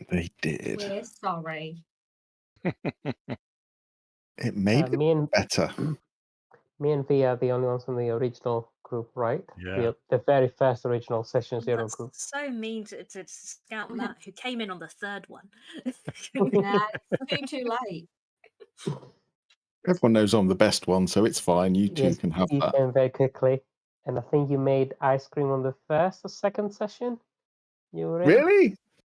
They did. We're sorry. It made it better. Me and V are the only ones from the original group, right? Yeah. The very first original Session Zero That's group. so mean to Scout Matt, who came in on the third one. Nah, too late. Everyone knows I'm the best one, so it's fine. You two can have you that. came very quickly. And I think you made ice cream on the first or second session you were in. Really?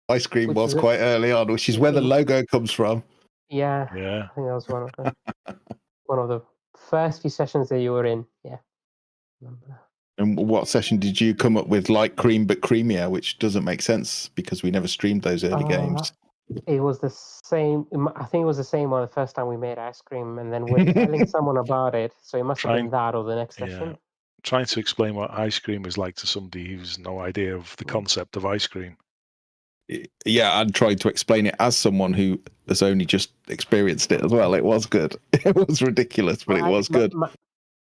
Ice cream was quite early on, which is where the logo comes from. Yeah. Yeah. I think that was one of the first few sessions that you were in. Yeah. And what session did you come up with? Like cream but creamier, which doesn't make sense because we never streamed those early games. It was the same. I think it was the same one the first time we made ice cream, and then we're telling someone about it. So it must have been that or the next session. Trying to explain what ice cream is like to somebody who's no idea of the concept of ice cream. Yeah, I'd tried to explain it as someone who has only just experienced it as well. It was good. It was ridiculous, but it was good.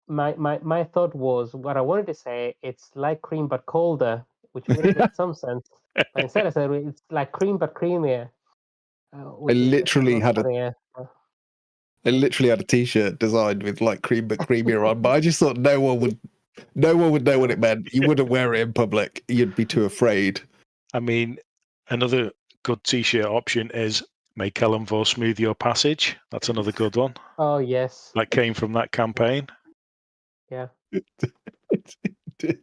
My thought was, what I wanted to say, it's like cream but colder, which would make some sense. But instead I said it's like cream but creamier. I literally had a T-shirt designed with like cream but creamier on, but I just thought no one would know what it meant. You wouldn't wear it in public. You'd be too afraid. I mean, another good T-shirt option is "Make Ellen Vo smooth your passage." That's another good one. Oh yes, that came from that campaign. Yeah. Did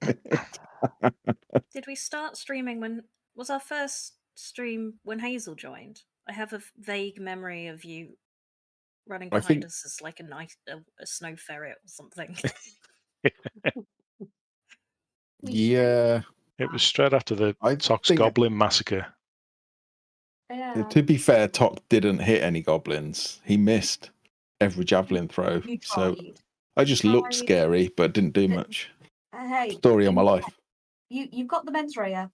we start streaming when was our first stream when Hazel joined? I have a vague memory of you running behind us as like a snow ferret or something. Yeah. It was straight after the Tox Goblin massacre. Yeah. To be fair, Tox didn't hit any goblins. He missed every javelin throw. So I just looked scary, but didn't do much. Hey, story of my life. You've got the mens rea.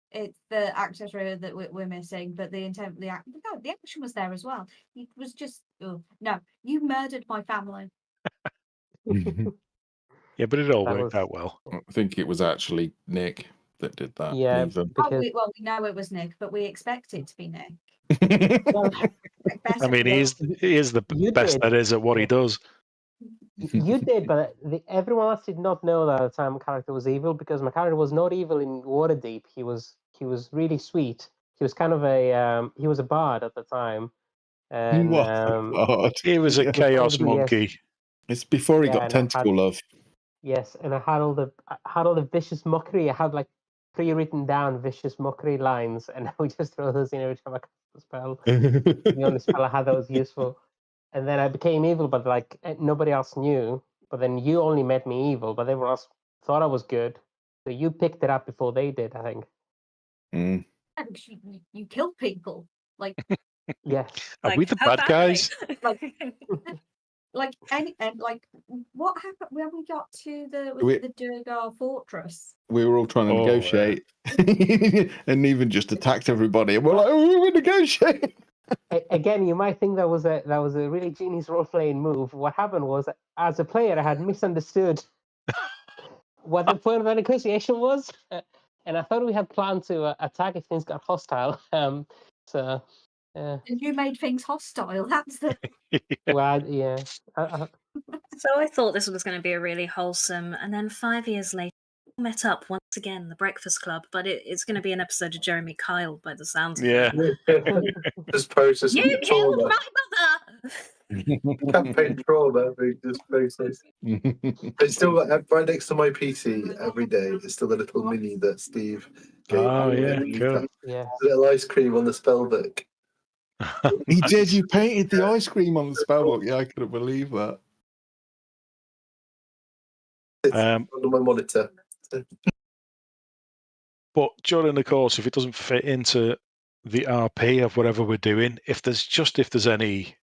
It's the access rea that we're missing, but the intent, the action was there as well. It was just no. You murdered my family. Yeah, but it all worked out well. I think it was actually Nick that did that. Yeah, we know it was Nick, but we expect it to be Nick. I mean, he is the best that is at what he does. You did, but everyone else did not know that at the time my character was evil, because my character was not evil in Waterdeep. He was really sweet. He was kind of he was a bard at the time. And, he was a chaos monkey. It's before he got tentacle love. Yes, and I had all the vicious mockery. I had like pre-written down vicious mockery lines, and I would just throw those in every time I cast a spell. The only spell I had that was useful. And then I became evil, but like nobody else knew. But then you only made me evil, but everyone else thought I was good. So you picked it up before they did, I think. And you killed people, like. Yes. Are we the bad guys? Like what happened when we got to the Durgar fortress? We were all trying to negotiate, and even just attacked everybody. And we're like, we're negotiating. Again, you might think that was a really genius role-playing move. What happened was, as a player, I had misunderstood what the point of the negotiation was, and I thought we had planned to attack if things got hostile. And you made things hostile. That's the well, yeah. So I thought this was going to be a really wholesome, and then 5 years later, we met up once again, the Breakfast Club, but it's going to be an episode of Jeremy Kyle by the sounds of it. Just process. You killed my mother! Campaign trauma being just processed. It's still right next to my PC every day. It's still the little mini that Steve gave me. Cool. Yeah. Little ice cream on the spellbook. He did. You painted the ice cream on the spellbook. Yeah, I couldn't believe that. It's under my monitor. But during the course, if it doesn't fit into the RP of whatever we're doing, if there's any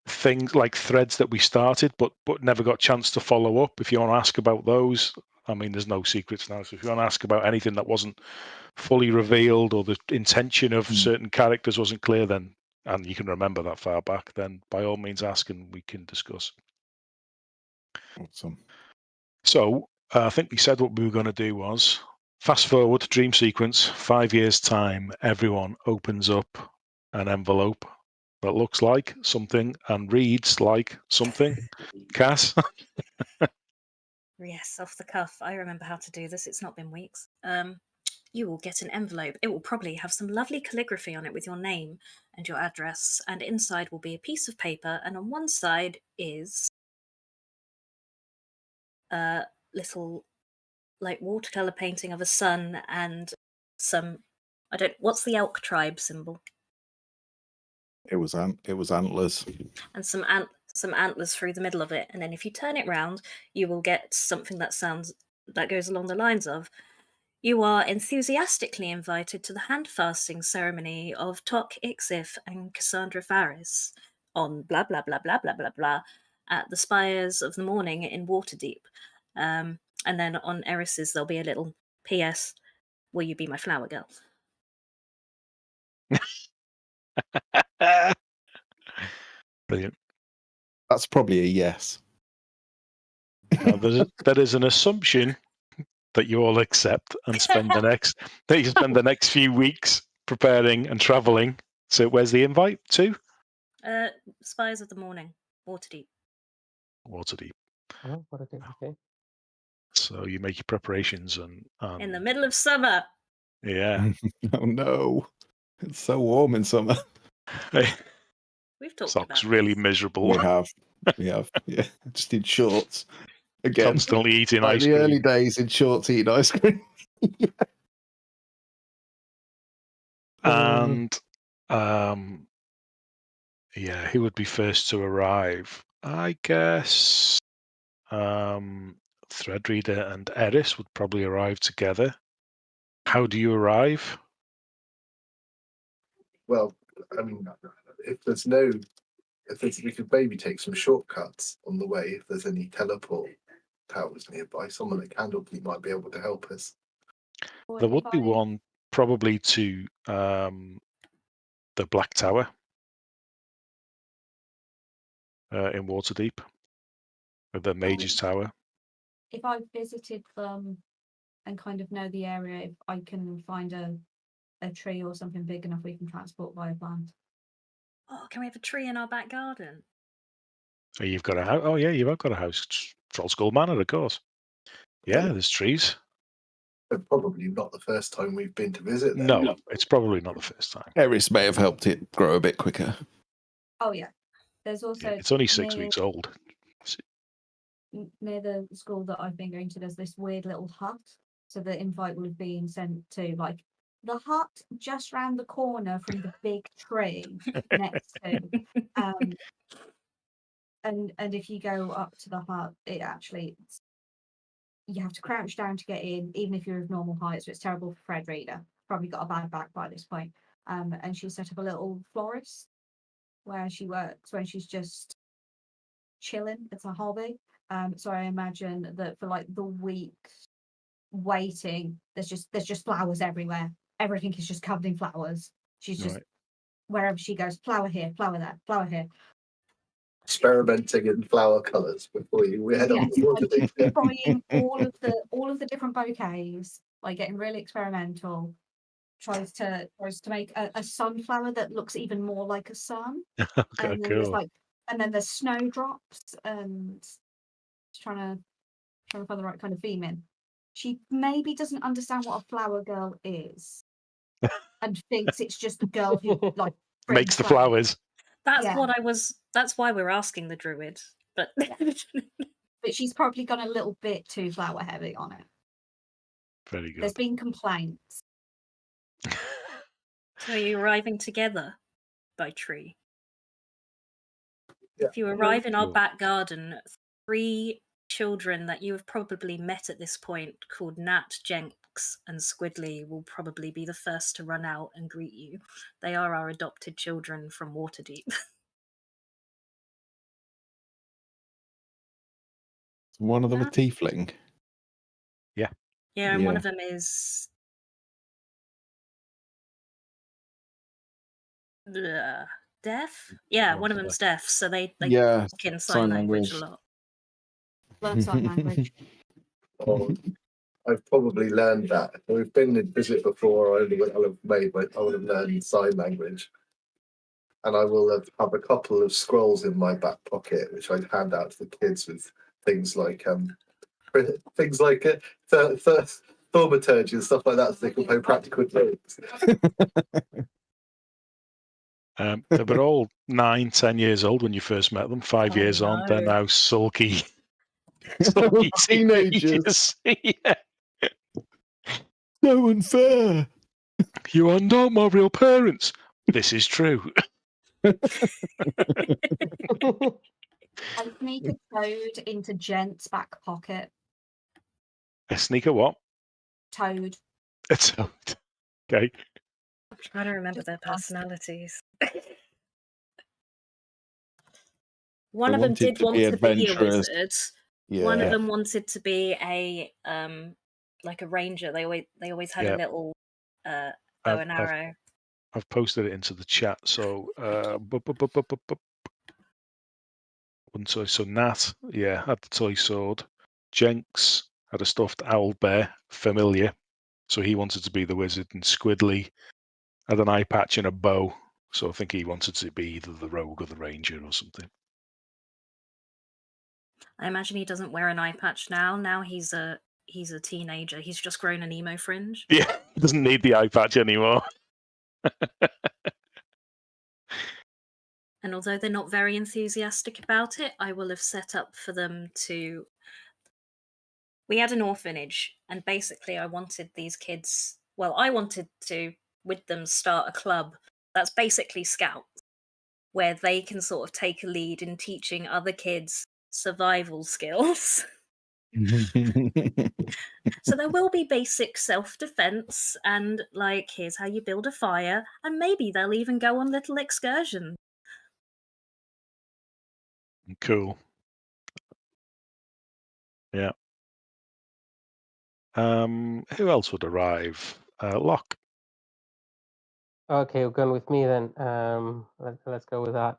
things like threads that we started but never got a chance to follow up, if you want to ask about those, I mean, there's no secrets now. So if you want to ask about anything that wasn't fully revealed, or the intention of certain characters wasn't clear, then, and you can remember that far back, then by all means ask and we can discuss. Awesome. So I think we said what we were going to do was Fast forward, dream sequence, 5 years' time, everyone opens up an envelope that looks like something and reads like something. Cass? Yes, off the cuff. I remember how to do this. It's not been weeks. You will get an envelope. It will probably have some lovely calligraphy on it with your name and your address, and inside will be a piece of paper, and on one side is a little like watercolor painting of a sun and some what's the elk tribe symbol? It was antlers. And some antlers through the middle of it, and then if you turn it round, you will get something that goes along the lines of, you are enthusiastically invited to the hand-fasting ceremony of Tok Ixif and Cassandra Faris on blah blah blah blah blah blah blah at the spires of the morning in Waterdeep. And then on Eris's there'll be a little PS, will you be my flower girl? Brilliant. That's probably a yes. Now, there is an assumption that you all accept and spend the next few weeks preparing and travelling. So where's the invite to? Spires of the Morning, Waterdeep. Waterdeep. Oh, what a thing. Okay. So you make your preparations and In the middle of summer. Yeah. Oh no. It's so warm in summer. We've talked Socks about really this. miserable. We have. Yeah. Just in shorts. Again. Constantly eating like ice the cream. early days in shorts eating ice cream. And who would be first to arrive? I guess Threadreader and Eris would probably arrive together. How do you arrive? Well, I mean, we could maybe take some shortcuts on the way if there's any teleport towers nearby. Someone at Candlekeep might be able to help us. There would be one probably to the Black Tower in Waterdeep, the Mage's Tower. If I've visited them and kind of know the area, if I can find a tree or something big enough we can transport by a plant. Oh, can we have a tree in our back garden? Oh, you've got a house. Oh yeah, you've got a house. Trollskull Manor, of course. Yeah, there's trees. But probably not the first time we've been to visit them. No, it's probably not the first time. Eris may have helped it grow a bit quicker. Oh yeah. There's also It's only 6 weeks old. Near the school that I've been going to, there's this weird little hut. So the invite would have been sent to like the hut just round the corner from the big tree next to. And if you go up to the hut, you have to crouch down to get in, even if you're of normal height. So it's terrible for Fred Reader. Probably got a bad back by this point. And she set up a little florist where she works when she's just chilling. It's a hobby. So I imagine that for like the week waiting, there's just flowers everywhere. Everything is just covered in flowers. She's just wherever she goes, flower here, flower there, flower here. Experimenting in flower colours before you head on the trying all of the different bouquets, like getting really experimental. Tries to make a sunflower that looks even more like a sun. Okay, and then cool. and then there's snowdrops and trying to find the right kind of theme in. She maybe doesn't understand what a flower girl is and thinks it's just the girl who like makes the flowers. That's why we're asking the druid. But but she's probably gone a little bit too flower heavy on it. Very good. There's been complaints. So are you arriving together by tree? Yeah. If you arrive in our back garden, 3 children that you have probably met at this point, called Nat, Jenks, and Squidly, will probably be the first to run out and greet you. They are our adopted children from Waterdeep. One of them a tiefling. Yeah. Yeah, and one of them is deaf. Yeah, one of them's deaf, so they talk in sign language a lot. Learn sign language. I've probably learned that. We've been in visit before. I would have learned sign language, and I will have a couple of scrolls in my back pocket, which I'd hand out to the kids with things like thaumaturgy and stuff like that, so they can play practical things. They were all 9, 10 years old when you first met them. 5 years on, they're now sulky Teenagers. Yeah. So unfair. You are not my real parents. This is true. I sneak a toad into Gent's back pocket. A sneaker what? Toad. A toad. Okay. I'm trying to remember their personalities. One of them wanted did to want be to be a adventurous. wizard. Yeah. One of them wanted to be a like a ranger. They always had a little bow and arrow. I've posted it into the chat. So so Nat, had the toy sword. Jenks had a stuffed owl bear, familiar. So he wanted to be the wizard, and Squidly had an eye patch and a bow. So I think he wanted to be either the rogue or the ranger or something. I imagine he doesn't wear an eye patch now. Now he's a teenager. He's just grown an emo fringe. Yeah, he doesn't need the eye patch anymore. And although they're not very enthusiastic about it, I will have set up for them to... We had an orphanage, and basically I wanted these kids... Well, I wanted to, with them, start a club that's basically Scouts, where they can sort of take a lead in teaching other kids survival skills. So there will be basic self-defense and, like, here's how you build a fire, and maybe they'll even go on little excursions. Cool. Yeah. Who else would arrive? Locke. Okay, we're going with me then. Let's go with that.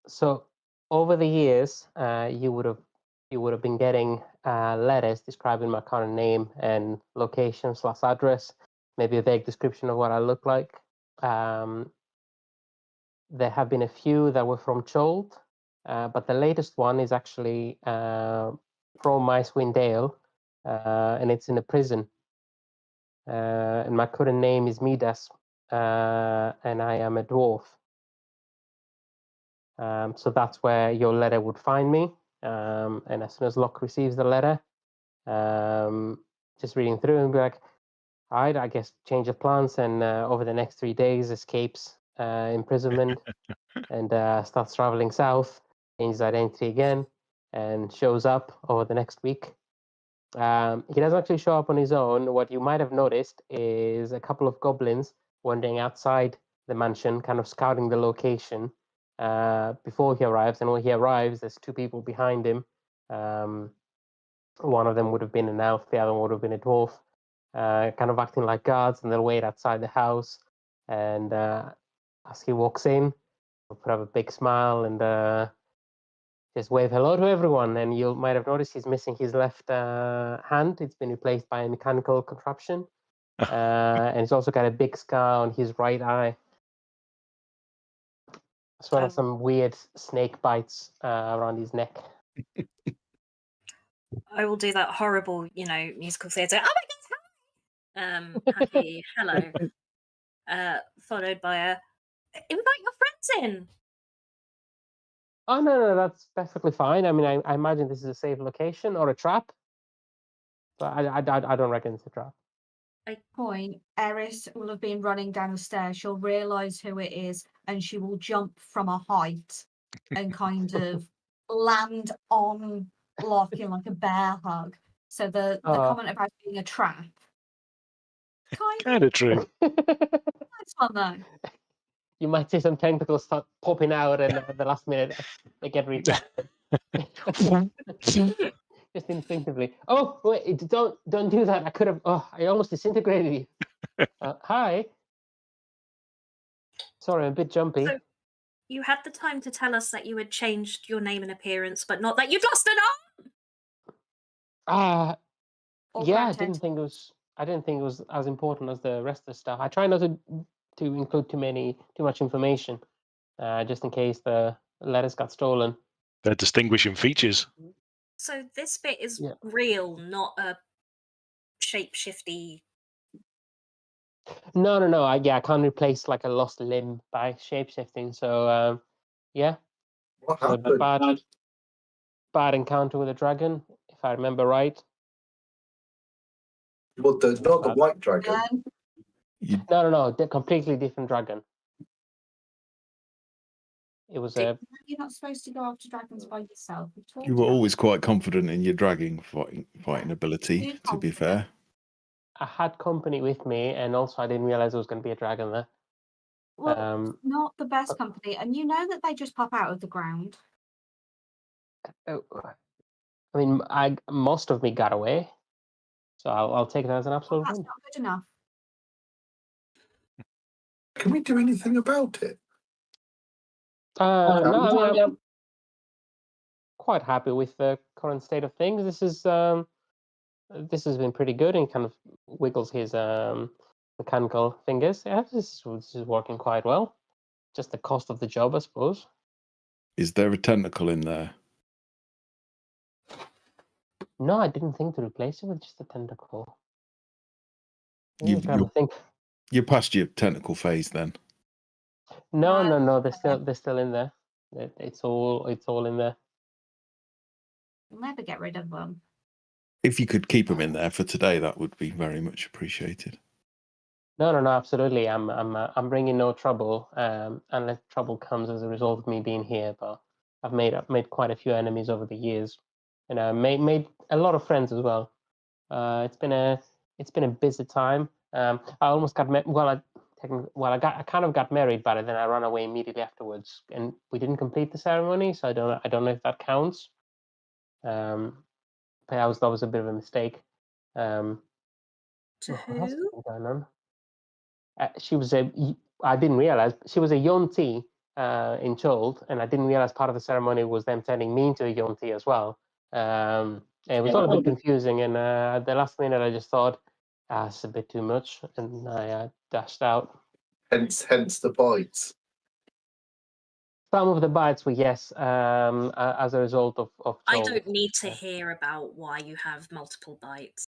So over the years, you would have been getting letters describing my current name and location / address, maybe a vague description of what I look like. There have been a few that were from Chold, but the latest one is actually from Icewind Dale, and it's in a prison. And my current name is Midas, and I am a dwarf. So that's where your letter would find me. And as soon as Locke receives the letter, just reading through and be like, all right, I guess change of plans, and over the next 3 days escapes imprisonment and starts traveling south, changes identity again, and shows up over the next week. He doesn't actually show up on his own. What you might have noticed is a couple of goblins wandering outside the mansion, kind of scouting the location before he arrives. And when he arrives, there's 2 people behind him. One of them would have been an elf, the other one would have been a dwarf, kind of acting like guards, and they'll wait outside the house. And as he walks in, he'll put up a big smile and just wave hello to everyone. And you might have noticed he's missing his left hand. It's been replaced by a mechanical contraption. And he's also got a big scar on his right eye, as well as some weird snake bites around his neck. I will do that horrible, musical theatre. Oh my God! Happy hello, followed by a invite your friends in. Oh no, that's perfectly fine. I mean, I imagine this is a safe location or a trap. So I don't reckon it's a trap. At a point, Eris will have been running down the stairs. She'll realise who it is, and she will jump from a height and kind of land on Locke in like a bear hug. So the comment about being a trap, Kind of true. Nice one though. You might see some tentacles start popping out, and at the last minute they get retracted. Just instinctively. Oh wait! Don't do that. I could have. Oh, I almost disintegrated you. Hi. Sorry, I'm a bit jumpy. So you had the time to tell us that you had changed your name and appearance, but not that you'd lost an arm. Or Yeah, I granted? didn't think it was as important as the rest of the stuff. I try not to include too much information, just in case the letters got stolen. They're distinguishing features. So this bit is Yeah. real, not a shapeshifty. No. I can't replace like a lost limb by shapeshifting. So yeah. What So the happened? bad encounter with a dragon, if I remember right. Well, not the white dragon. No, the completely different dragon. It was a You're not supposed to go after dragons by yourself. You were always quite confident in your dragging fighting ability, to be fair. I had company with me, and also I didn't realize there was going to be a dragon there. Well, not the best company, and you know that they just pop out of the ground. I mean, most of me got away, so I'll take that as an absolute That's win. not good enough. Can we do anything about it? No, I mean, I'm quite happy with the current state of things. This has been pretty good, and kind of wiggles his mechanical fingers. Yeah, this is working quite well. Just the cost of the job, I suppose. Is there a tentacle in there? No, I didn't think to replace it with just a tentacle. You're past your tentacle phase then. No. They're still in there. It's all in there. We'll never get rid of them. If you could keep them in there for today, that would be very much appreciated. No, absolutely. I'm bringing no trouble, unless trouble comes as a result of me being here. But I've made quite a few enemies over the years, and I made a lot of friends as well. It's been a busy time. I almost got I kind of got married, but then I ran away immediately afterwards, and we didn't complete the ceremony, so I don't know if that counts. But that was a bit of a mistake. To What else has who? been going on? I didn't realize she was a Yonti in Chult, and I didn't realize part of the ceremony was them turning me into a Yonti as well. It was all a bit confusing, and at the last minute I just thought, it's a bit too much, and I dashed out. Hence the bites. Some of the bites were, yes, as a result of Chult. I don't need to hear about why you have multiple bites.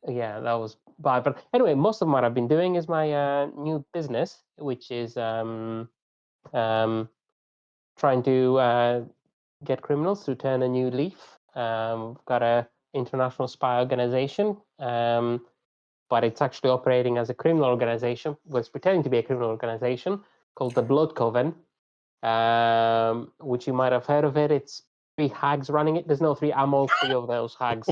Yeah, that was bad. But anyway, most of what I've been doing is my new business, which is trying to get criminals to turn a new leaf. We've got a international spy organization, but it's actually operating as a criminal organization. Well, it's pretending to be a criminal organization called the Blood Coven, which you might have heard of it. It's 3 hags running it. There's no 3. I'm all 3 of those hags.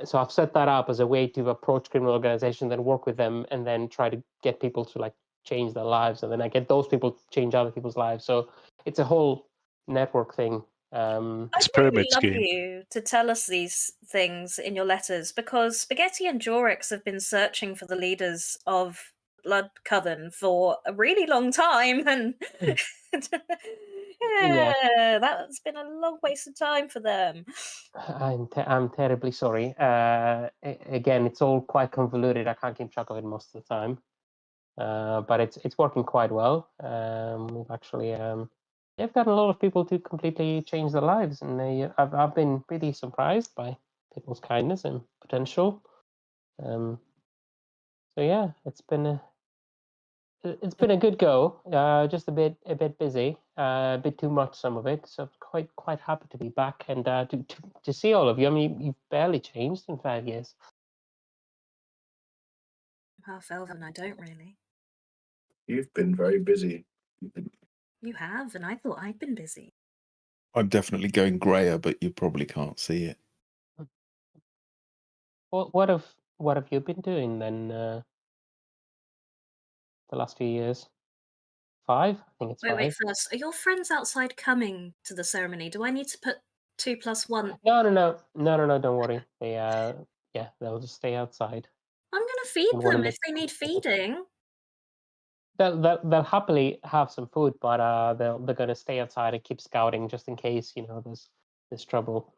So I've set that up as a way to approach criminal organizations and work with them, and then try to get people to like change their lives, and then I get those people to change other people's lives. So it's a whole network thing. It's I'd really pyramid love scheme. you to tell us these things in your letters, because Spaghetti and Jorix have been searching for the leaders of Blood Coven for a really long time, and yeah, that's been a long waste of time for them. I'm terribly sorry. Again, it's all quite convoluted. I can't keep track of it most of the time, but it's working quite well. We've actually they've gotten a lot of people to completely change their lives, and I've been really surprised by people's kindness and potential. So yeah, it's been a good go. Just a bit busy, a bit too much some of it. So quite happy to be back and to see all of you. I mean, you've barely changed in 5 years. Half elven, I don't really. You've been very busy. You have, and I thought I'd been busy. I'm definitely going grayer, but you probably can't see it. What have you been doing then? The last few years. 5? I think it's 5. Wait, first, are your friends outside coming to the ceremony? Do I need to put 2 + 1? No. Don't worry. They'll just stay outside. I'm gonna feed And one them of if they need feeding. They'll happily have some food, but they're going to stay outside and keep scouting just in case there's trouble.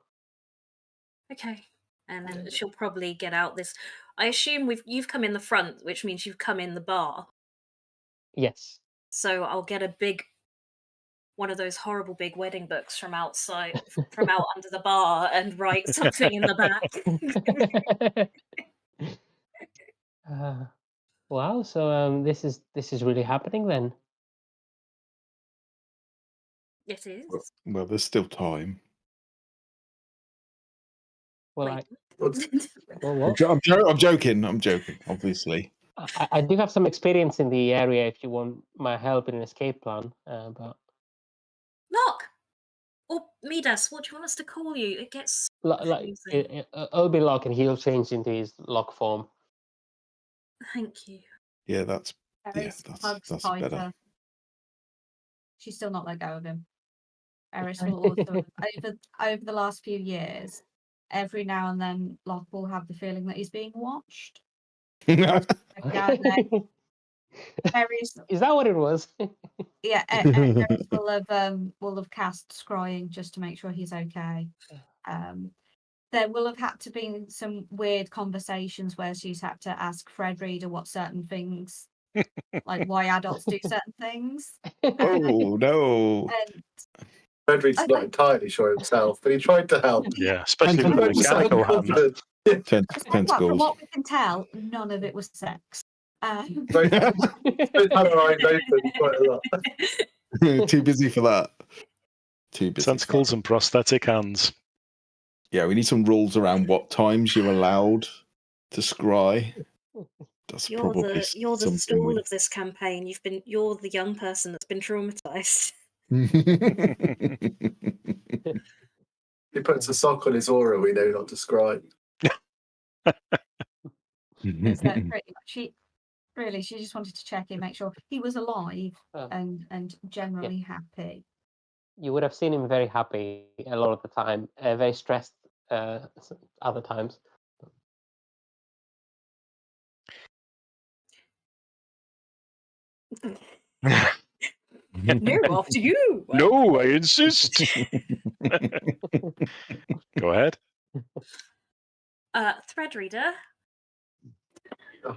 Okay. and then she'll probably get out this. I assume you've come in the front, which means you've come in the bar. Yes. So I'll get one of those horrible big wedding books from outside, from out under the bar, and write something in the back. Wow. So this is really happening then. It is. Well, there's still time. Well, Wait. what? I'm joking. Obviously. I do have some experience in the area if you want my help in an escape plan. But Lock! Or Midas, what do you want us to call you? It gets confusing. it'll be Lock, and he'll change into his Lock form. Thank you. Yeah, that's Eris that's hugs better. tighter. She's still not let go of him. Eris will also, over the last few years, every now and then, Locke will have the feeling that he's being watched. Every now and then, Eris, Is that what it was? yeah, Eris will have cast scrying just to make sure he's okay. There will have had to be some weird conversations where she's had to ask Fred Reader what certain things, like why adults do certain things. Oh no! And Frederick's not entirely sure himself, but he tried to help. Yeah, especially And with the so mechanical hand. Tentacles. from what we can tell, none of it was sex. Both had our eyes open quite a lot. Too busy for that. Too busy. Tentacles and prosthetic hands. Yeah, we need some rules around what times you're allowed to scry. That's You're probably the something stall of this campaign. You're the young person that's been traumatized. He puts a sock on his aura, we know not to scry. It's that pretty much she just wanted to check in, make sure he was alive and generally happy. You would have seen him very happy a lot of the time, very stressed other times. No, after you. No, I insist. Go ahead. Thread reader.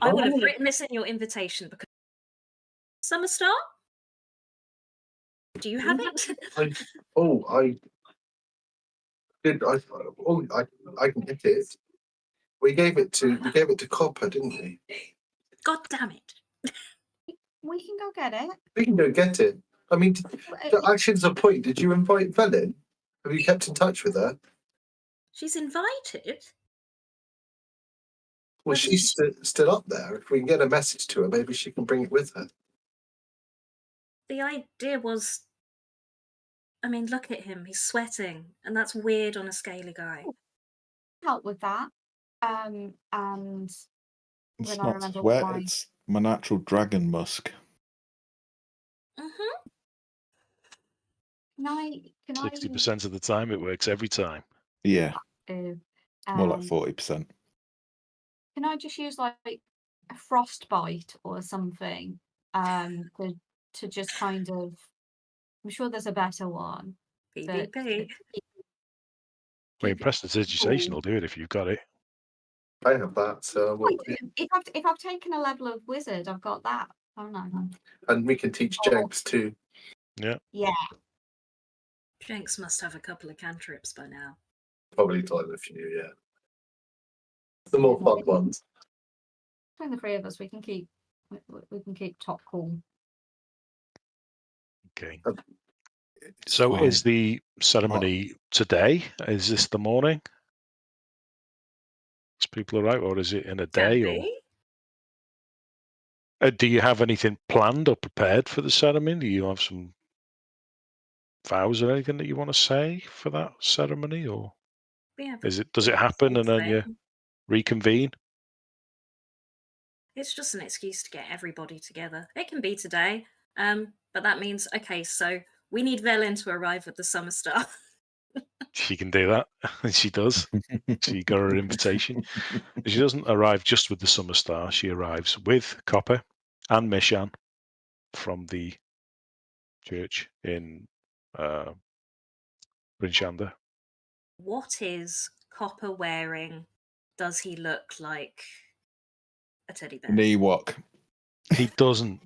I would have written this in your invitation because Summer Star. Do you have it? I can get it. We gave it to Copper, didn't we? God damn it. We can go get it. We can go get it. I mean, action's a point. Did you invite Felin? Have you kept in touch with her? She's invited. Well, she's still up there. If we can get a message to her, maybe she can bring it with her. The idea was, I mean, look at him. He's sweating, and that's weird on a scaly guy. Help with that. And It's when I not remember sweat, why. it's my natural dragon musk. Can 60% of the time, it works every time. Yeah, I more like 40%. Can I just use like a frostbite or something to just kind of? I'm sure there's a better one. PvP. I mean, prestidigitation will do it if you've got it. I have that, so if I've taken a level of wizard, I've got that. Oh no. And we can teach Jenks too. Yeah. Yeah. Jenks must have a couple of cantrips by now. Probably time a few, yeah. The more fun ones. Between the three of us, we can keep top cool. Okay. So fine. is the ceremony today? Is this the morning? Is people arrive, or is it in a day? Or do you have anything planned or prepared for the ceremony? Do you have some vows or anything that you want to say for that ceremony, or does it happen and then you reconvene? It's just an excuse to get everybody together. It can be today, but that means okay. So we need Velin to arrive at the Summer Star. She can do that, and she does. She got her invitation. She doesn't arrive just with the Summer Star. She arrives with Copper and Mishan from the church in Brinshanda. What is Copper wearing does he look like a teddy bear? An Ewok. He doesn't.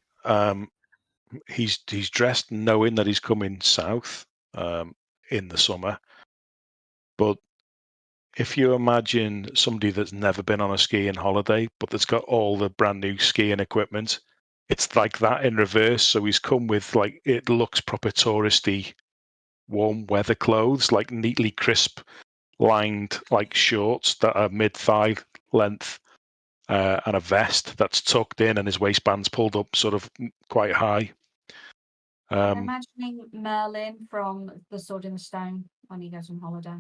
He's dressed knowing that he's coming south in the summer. But if you imagine somebody that's never been on a skiing holiday, but that's got all the brand new skiing equipment, it's like that in reverse. So he's come with, like, it looks proper touristy, warm weather clothes, like neatly crisp lined like shorts that are mid-thigh length, and a vest that's tucked in, and his waistband's pulled up sort of quite high. I'm imagining Merlin from The Sword in the Stone when he goes on holiday.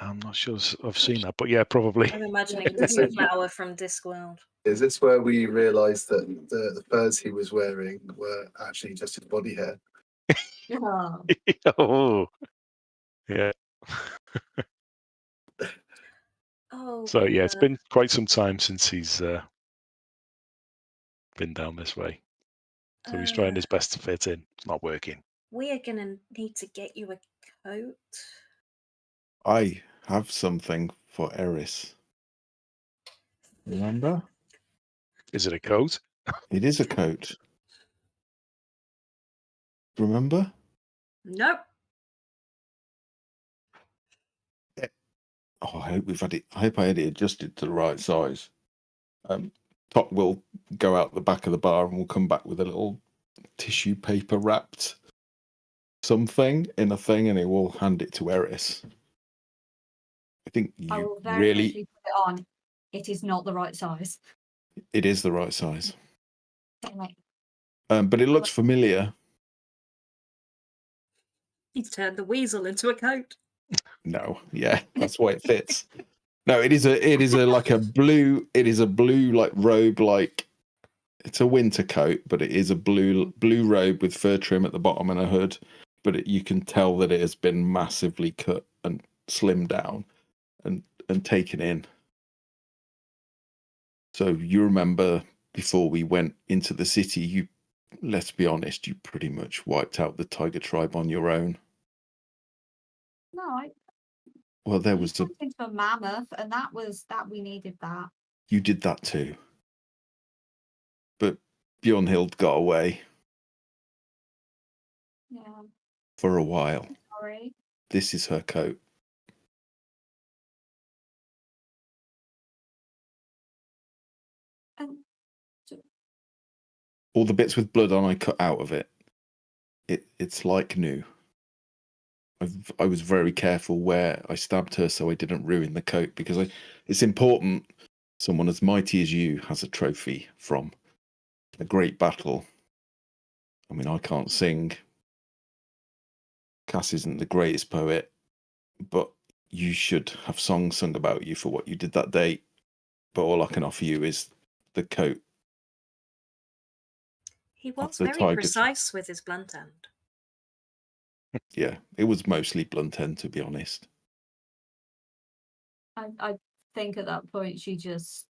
I'm not sure I've seen that, but yeah, probably. I'm imagining the Moonflower from Discworld. Is this where we realised that the furs he was wearing were actually just his body hair? Oh, Oh, yeah. Oh, So yeah, it's been quite some time since he's been down this way. So he's trying his best to fit in. It's not working. we are gonna need to get you a coat. I have something for Eris. Remember? Is it a coat? It is a coat. Remember? Nope. Oh, I hope we've had it. I hope I had it adjusted to the right size. Top will go out the back of the bar and we'll come back with a little tissue paper wrapped something in a thing, and he will hand it to Eris. I think I you will very really. quickly put it on. It is not the right size. It is the right size. Damn it. But it looks familiar. He's turned the weasel into a coat. No, yeah, that's why it fits. No, it is a like a blue. It is a blue like robe, like it's a winter coat, but it is a blue robe with fur trim at the bottom and a hood. But you can tell that it has been massively cut and slimmed down and taken in. So you remember before we went into the city, you, let's be honest, you pretty much wiped out the tiger tribe on your own. No, Well, there I was turned into a mammoth, and that we needed that. you did that too. But Bjornhild got away Yeah, for a while. sorry. This is her coat. And All the bits with blood on, I cut out of it. It's like new. I was very careful where I stabbed her so I didn't ruin the coat, because it's important someone as mighty as you has a trophy from a great battle. I mean, I can't sing. Cass isn't the greatest poet, but you should have songs sung about you for what you did that day. But all I can offer you is the coat. He was the very tiger. precise with his blunt end. Yeah, it was mostly blunt end, to be honest. I think at that point she just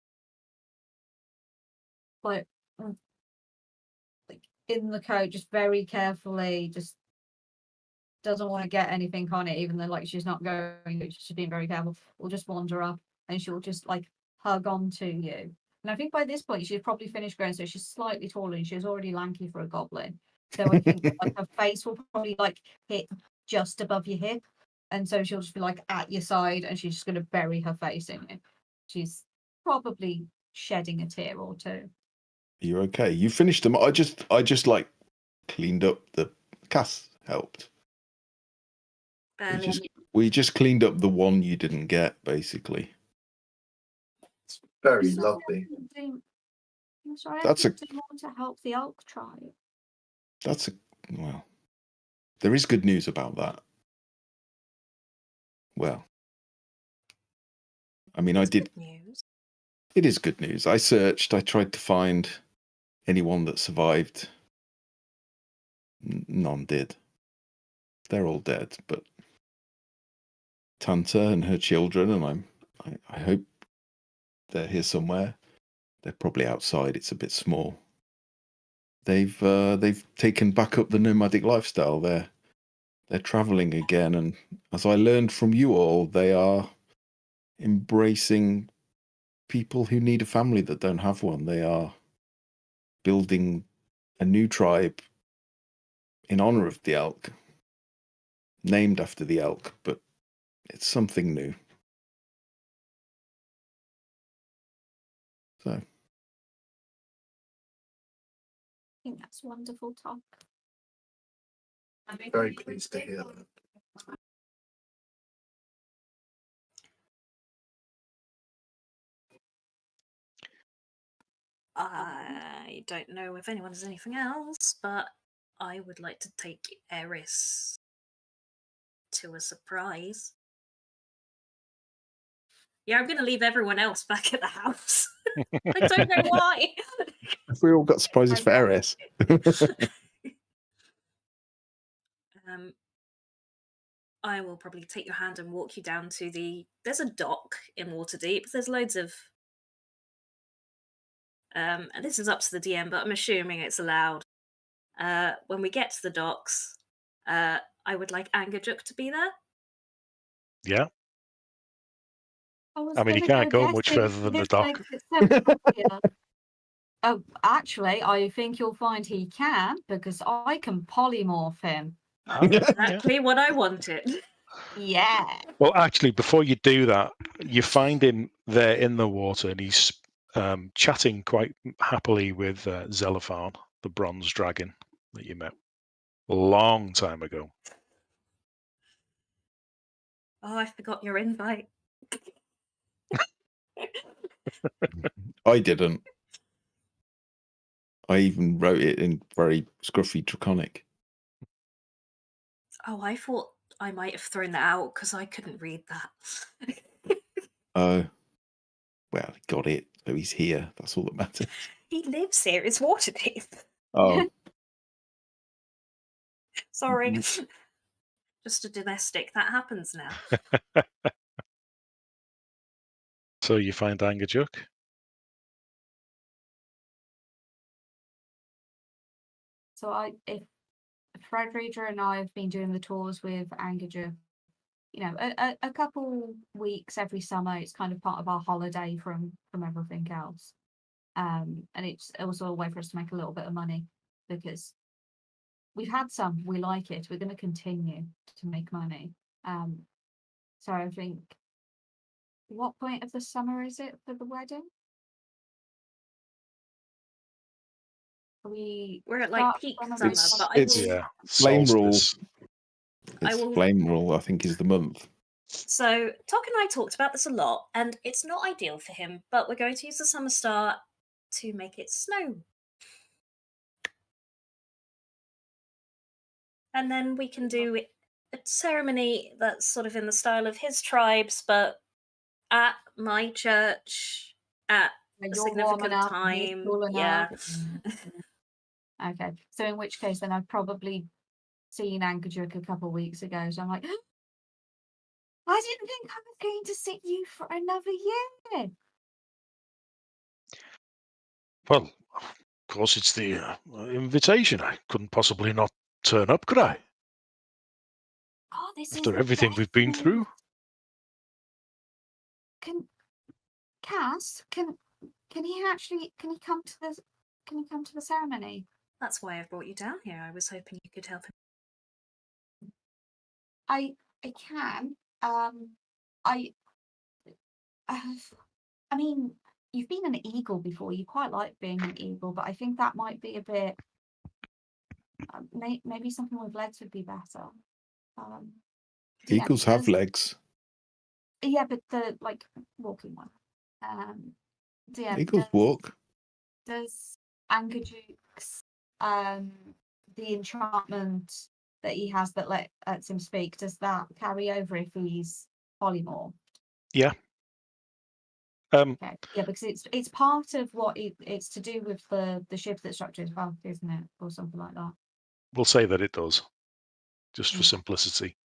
like in the coat, just very carefully, just doesn't want to get anything on it, even though like she's not going, she's being very careful. Will just wander up and she'll just like hug onto you. And I think by this point she's probably finished growing, so she's slightly taller and she's already lanky for a goblin. So I think like her face will probably like hit just above your hip, and so she'll just be like at your side, and she's just going to bury her face in it. She's probably shedding a tear or two. You're okay. You finished them. I just like cleaned up the Cass helped. We just cleaned up the one you didn't get, basically. It's very lovely. That's a want to help the elk tribe. Well, there is good news about that. Well, I mean, I did. News. It is good news. I searched. I tried to find anyone that survived. None did. They're all dead. But Tanta and her children, and I hope they're here somewhere. They're probably outside. It's a bit small. They've taken back up the nomadic lifestyle. They're traveling again, and as I learned from you all, they are embracing people who need a family that don't have one. They are building a new tribe in honor of the elk, named after the elk, but it's something new. So I think that's wonderful, Tom. I'm very pleased to hear that. I don't know if anyone has anything else, but I would like to take Eris to a surprise. Yeah, I'm going to leave everyone else back at the house. I don't know why. if we all got surprises for Eris. I will probably take your hand and walk you down to there's a dock in Waterdeep. There's loads of and this is up to the DM, but I'm assuming it's allowed. When we get to the docks, I would like Angerjuk to be there. Yeah. I mean, you can't go much further than the dock. Oh, actually, I think you'll find he can, because I can polymorph him. Exactly what I wanted. Yeah. Well, actually, before you do that, you find him there in the water, and he's chatting quite happily with Xenophon, the bronze dragon that you met a long time ago. Oh, I forgot your invite. I didn't. I even wrote it in very scruffy draconic. Oh, I thought I might have thrown that out because I couldn't read that. Oh, well, he got it. So he's here. That's all that matters. He lives here. It's Waterdeep. Oh, Sorry. Just a domestic. That happens now. So you find Angerjuk. So if Frederica and I have been doing the tours with Angerjuk, you know, a couple weeks every summer. It's kind of part of our holiday from everything else. And it's also a way for us to make a little bit of money, because we've had some, we like it, we're going to continue to make money. So I think, what point of the summer is it for the wedding? We're at like peak summer, but flame rule. I will. Flame rule, I think, is the month. So Tok and I talked about this a lot, and it's not ideal for him, but we're going to use the summer start to make it snow. And then we can do a ceremony that's sort of in the style of his tribes, but at my church at a significant time. Yeah. Okay. So in which case, then I've probably seen Angerjuk a couple of weeks ago. So I'm like, I didn't think I was going to see you for another year. Well, of course, it's the invitation. I couldn't possibly not turn up, could I? Oh, this is After everything we've been through. Cass, can he come to the ceremony? That's why I brought you down here. I was hoping you could help him. I can. I mean, you've been an eagle before. You quite like being an eagle, but I think that might be a bit. Maybe something with legs would be better. Eagles have legs. Yeah, but the walking one. Eagles walk. Does Angerjuk's the enchantment that he has that lets him speak, does that carry over if he's polymorphed? Yeah. Okay. Yeah, because it's part of what it's to do with the ship that structure as well, isn't it, or something like that? We'll say that it does, just for simplicity.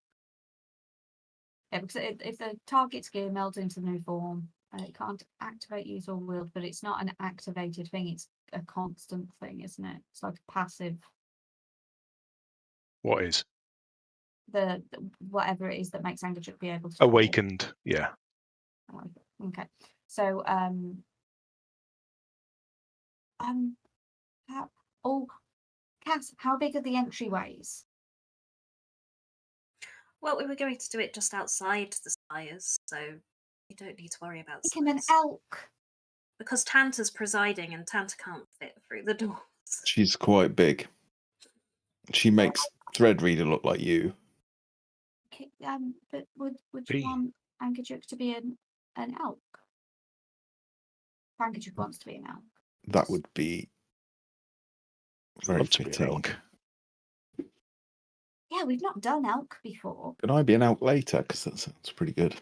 Yeah, because if the target's gear melds into the new form, it can't activate, use, or wield, but it's not an activated thing. It's a constant thing, isn't it? It's like a passive. What is? The whatever it is that makes Angerjuk be able to awakened. Yeah. Okay. So Cass, how big are the entryways? Well, we were going to do it just outside the spires, so you don't need to worry about Can an size. elk? Because Tanta's presiding and Tanta can't fit through the doors. She's quite big. She makes Threadreader look like you. Okay, but would Bee. you want Ankajuk to be an elk? Ankajuk wants to be an elk. That would be very Love to be an fitting. elk. Yeah, we've not done elk before. Can I be an elk later? Because that sounds pretty good.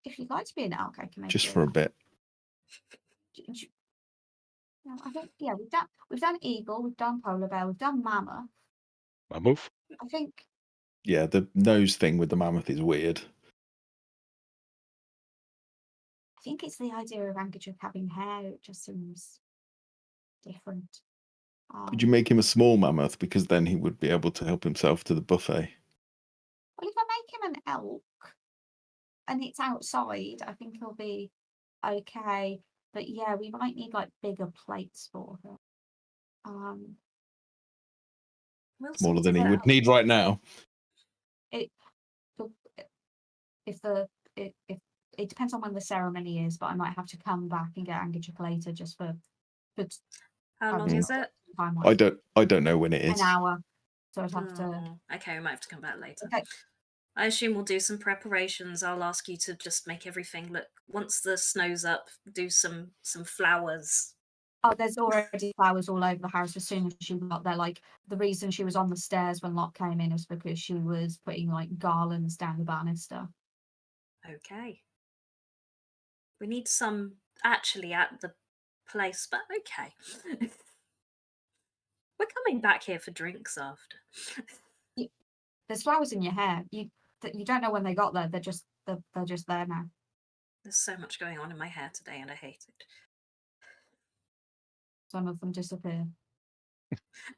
If you'd like to be an elk, I can make Just you for a an bit. elk. No, I think we've done eagle, we've done polar bear, we've done mammoth. Mammoth. I think Yeah, the nose thing with the mammoth is weird. it's the idea of Ankajuk having hair. It just seems different. Could you make him a small mammoth? Because then he would be able to help himself to the buffet. Well, if I make him an elk and it's outside, I think he'll be okay. But yeah, we might need like bigger plates for him. We'll Smaller sort than he it would out. need right now. If it depends on when the ceremony is, but I might have to come back and get Ankajuk later just for How long Mm. is it? time. I don't know when it An is. hour. So I'd have to. Oh, okay, we might have to come back later. Okay. I assume we'll do some preparations. I'll ask you to just make everything look. Once the snow's up, do some flowers. Oh, there's already flowers all over the house as soon as she got there. Like, the reason she was on the stairs when Locke came in is because she was putting like garlands down the banister. Okay. We need some actually at the place, but okay. We're coming back here for drinks after. There's flowers in your hair. You don't know when they got there. They're just there now. There's so much going on in my hair today, and I hate it. Some of them disappear.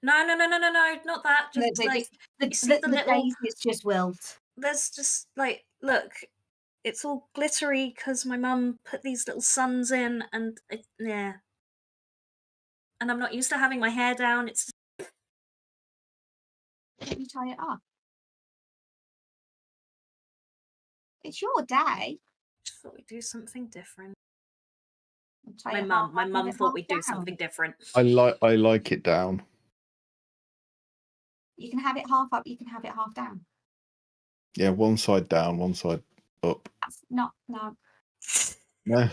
No, not that. Just They like the, you see the little. daisies just wilt. There's just like look, it's all glittery because my mum put these little suns in, and yeah. And I'm not used to having my hair down. It's You tie it up. It's your day. just thought we'd do something different. Tie My it mum half up and thought half we'd do down. something different. I like it down. You can have it half up. You can have it half down. Yeah, one side down, one side up. That's not no. No.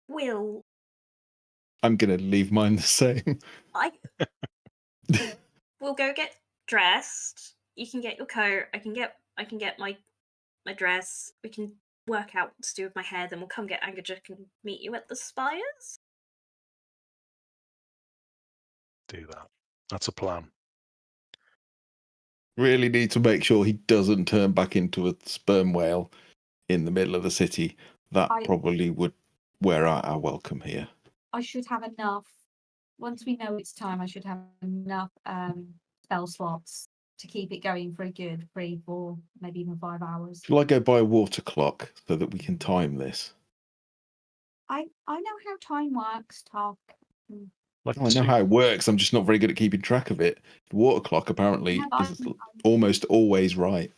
Will Mm. I'm gonna leave mine the same. we'll go get dressed. You can get your coat. I can get my dress. We can work out what to do with my hair. Then we'll come get Angajuk and meet you at the spires. Do that. That's a plan. Really need to make sure he doesn't turn back into a sperm whale in the middle of the city. That probably would wear out our welcome here. I should have enough. Once we know it's time, I should have enough spell slots to keep it going for a good 3, 4, maybe even 5 hours. Shall I go buy a water clock so that we can time this? I know how time works, Talk. Like I know how it works. I'm just not very good at keeping track of it. The water clock apparently Yeah, but is almost always right.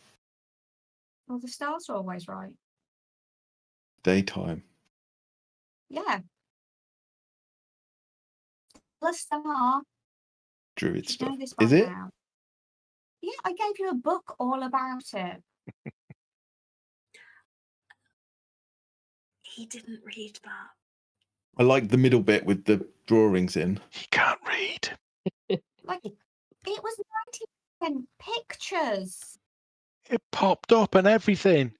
Well, the stars are always right. Daytime. Yeah. The star. Druid You stuff. know this by Is it? now. Yeah, I gave you a book all about it. He didn't read that. I like the middle bit with the drawings in. He can't read. Like, it was 90% pictures. It popped up and everything.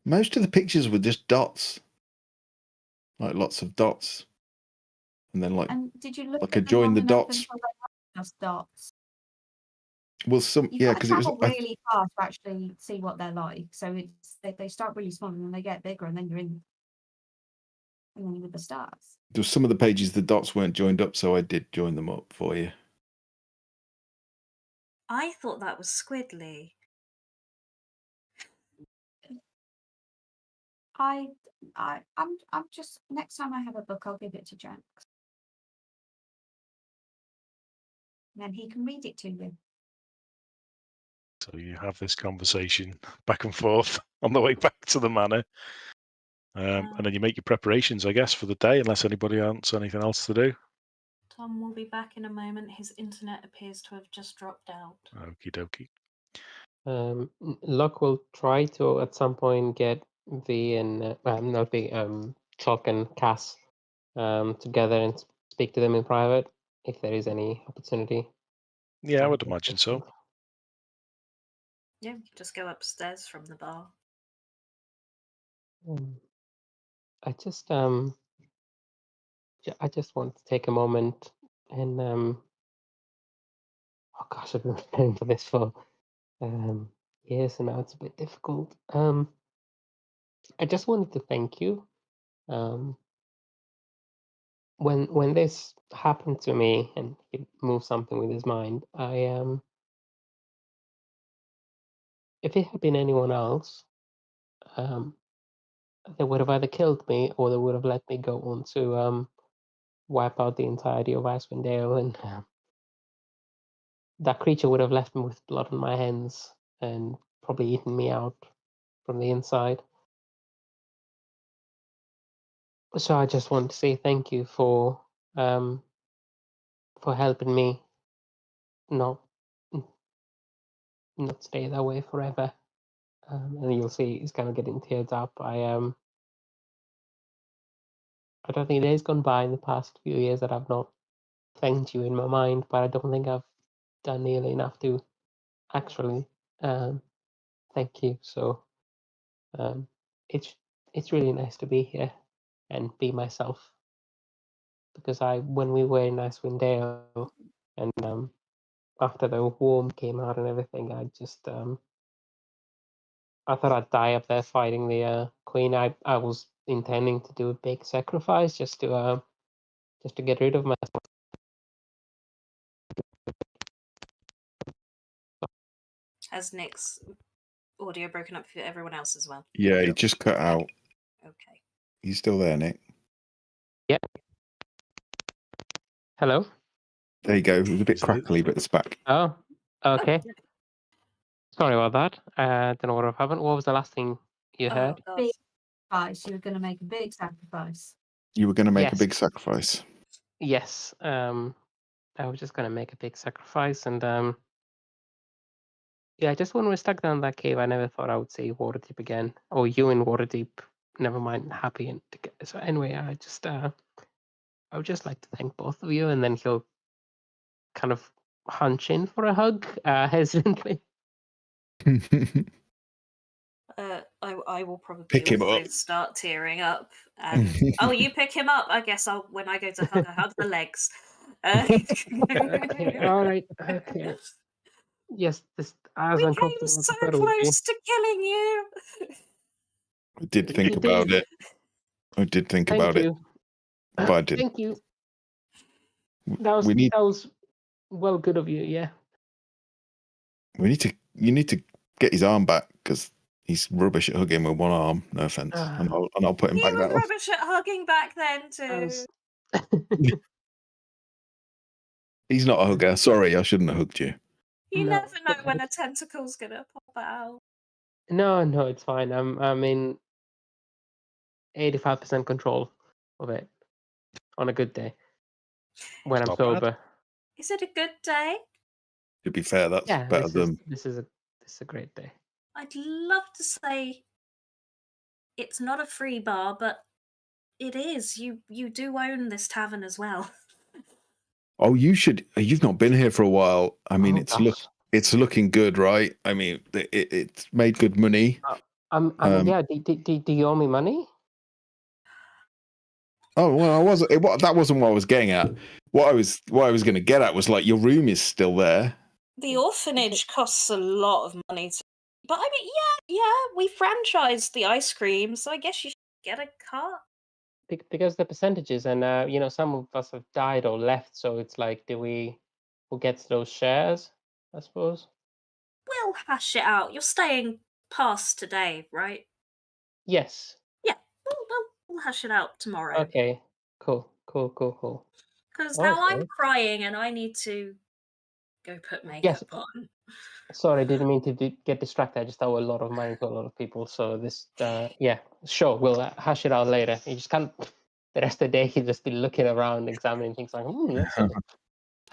Most of the pictures were just dots, like lots of dots, and then like And did you look like at a them join long the enough dots. until they were just dots? Well, some You've yeah, got to because it was. travel really fast to actually see what they're like. So they start really small and then they get bigger, and then you're with the stars. There was some of the pages the dots weren't joined up, so I did join them up for you. I thought that was Squidly. I'm just next time I have a book, I'll give it to Jack. Then he can read it to you. So you have this conversation back and forth on the way back to the manor. And then you make your preparations, I guess, for the day, unless anybody has anything else to do. Tom will be back in a moment. His internet appears to have just dropped out. Okie dokie. Locke will try to at some point get V and not V, Chalk and Cass together and speak to them in private if there is any opportunity. Yeah, I would imagine so. Yeah, we can just go upstairs from the bar. I just want to take a moment and oh gosh, I've been preparing for this for years and now it's a bit difficult. I just wanted to thank you. When this happened to me and he moved something with his mind, if it had been anyone else, they would have either killed me or they would have let me go on to wipe out the entirety of Icewind Dale, and that creature would have left me with blood on my hands and probably eaten me out from the inside. So I just want to say thank you for helping me not stay that way forever. And you'll see he's kind of getting teared up. I don't think days gone by in the past few years that I've not thanked you in my mind, but I don't think I've done nearly enough to actually thank you. So it's really nice to be here and be myself, because when we were in Icewind Dale and after the worm came out and everything, I just I thought I'd die up there fighting the queen. I was intending to do a big sacrifice just to get rid of myself. Has Nick's audio broken up for everyone else as well? Yeah, he just cut out. Okay. You still there, Nick? Yep. Hello. There you go. It was a bit crackly, but it's back. Oh, okay. Oh, Sorry about that. I don't know what happened. What was the last thing you heard? God. Big sacrifice. You were going to make a big sacrifice. You were going to make a Yes. big sacrifice. Yes. I was just gonna make a big sacrifice, and yeah, just when we're stuck down that cave, I never thought I would see Waterdeep again, or you in Waterdeep. Never mind, happy and together. So anyway, I would just like to thank both of you, and then he'll kind of hunch in for a hug, hesitantly. I will probably Pick him also up. start tearing up. And oh, you pick him up. I guess when I go to hug, I hug the legs. Okay, all right, okay. Yes, this as We came uncomfortable as so I thought it would be. close to killing you. I did think You about did. it. I did think Thank about you. it, but I didn't. Thank you. That was well good of you. Yeah. You need to get his arm back because he's rubbish at hugging with one arm. No offense, and I'll put him You back were that way. rubbish at hugging back then too. He's not a hugger. Sorry, I shouldn't have hugged you. You No, never know when a tentacle's gonna pop out. No, it's fine. I'm in 85% control of it on a good day when I'm Not bad. sober. Is it a good day? To be fair, that's Yeah, better than. this is a great day. I'd love to say it's not a free bar, but it is. You do own this tavern as well. Oh, you should. You've not been here for a while. I mean, Oh, it's looking good, right? I mean, it's made good money. Yeah. Do you owe me money? Oh well, that wasn't what I was getting at. What I was going to get at was like your room is still there. The orphanage costs a lot of money, but I mean, yeah, we franchised the ice cream, so I guess you should get a cut. Because the percentages, and some of us have died or left, so it's like, who gets those shares? I suppose. We'll hash it out. You're staying past today, right? Yes. Yeah, we'll hash it out tomorrow. Okay. Cool. Because now I'm Okay. crying and I need to go put makeup Yes. on. Sorry, I didn't mean to get distracted. I just owe a lot of money to a lot of people. So this, yeah, sure, we'll hash it out later. You just can't. The rest of the day, you just be looking around, examining things like,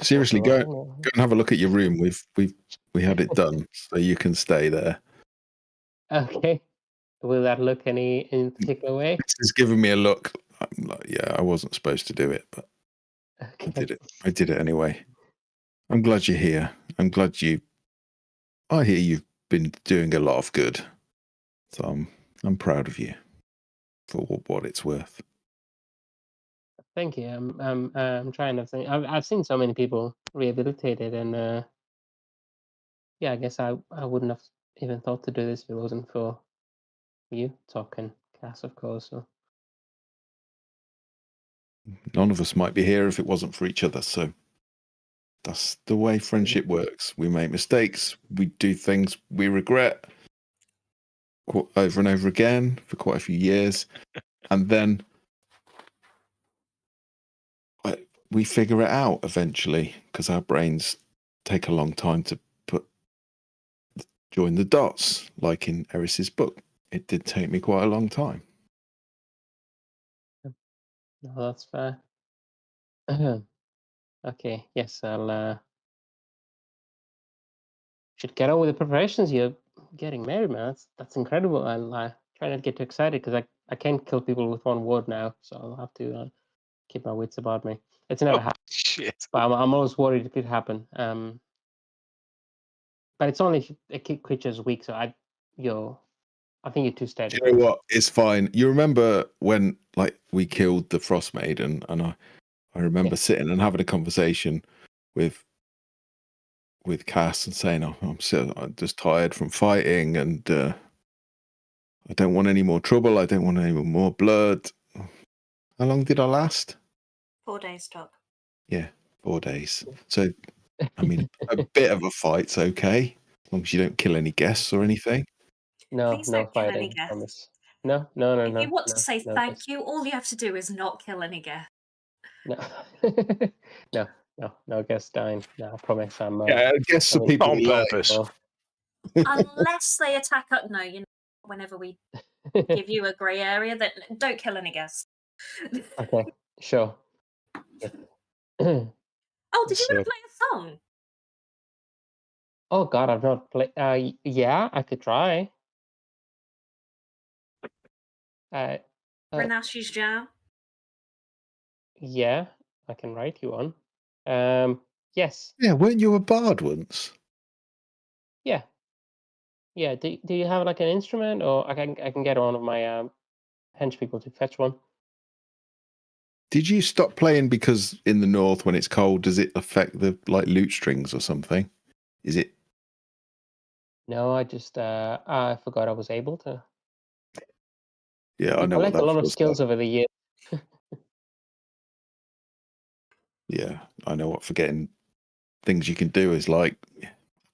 Seriously, go and have a look at your room. We had it done, so you can stay there. Okay. Will that look in particular way? This has given me a look. I'm like, yeah, I wasn't supposed to do it, but Okay. I did it anyway. I'm glad you're here. I'm glad I hear you've been doing a lot of good. So I'm proud of you for what it's worth. Thank you. I'm trying to think. I've seen so many people rehabilitated, and yeah, I guess I wouldn't have even thought to do this if it wasn't for you, Talk and Cass, of course. So. None of us might be here if it wasn't for each other. So that's the way friendship works. We make mistakes. We do things we regret over and over again for quite a few years. And then we figure it out eventually because our brains take a long time to join the dots, like in Eris's book. It did take me quite a long time. No, that's fair. Okay, yes, I'll should get on with the preparations. You're getting married, man. That's incredible. I'll try not to get too excited because I can't kill people with one word now, so I'll have to keep my wits about me. It's never happened, Shit. but I'm always worried it could happen. But it's only a creature's weak, so I think you're too steady. Do you know what? It's fine. You remember when we killed the Frost Maiden, and I remember sitting and having a conversation with Cass and saying, I'm just tired from fighting, and I don't want any more trouble. I don't want any more blood. How long did I last? 4 days, Doc. Yeah, 4 days. So, I mean, a bit of a fight's okay, as long as you don't kill any guests or anything. No, Please no don't kill any fighting. guests. Promise. No. If you want to say no thank guests. you, all you have to do is not kill any guests. No. no guests dying. No, I promise. I'm. Yeah, guests are people On we like. purpose. Unless they attack us. No, whenever we give you a grey area, that don't kill any guests. Okay, sure. Yeah. Oh, did you want So- to play a song? Oh God, I've not played. Yeah, I could try. Renashi's Jam? Yeah, I can write you one. Yes. Yeah, weren't you a bard once? Yeah. Yeah. Do you have like an instrument, or I can get one of my hench people to fetch one? Did you stop playing because in the north when it's cold, does it affect the lute strings or something? Is it? No, I just I forgot I was able to. Yeah, I know I what like that a lot of feels skills like. over the years. Yeah, I know what forgetting things you can do is like.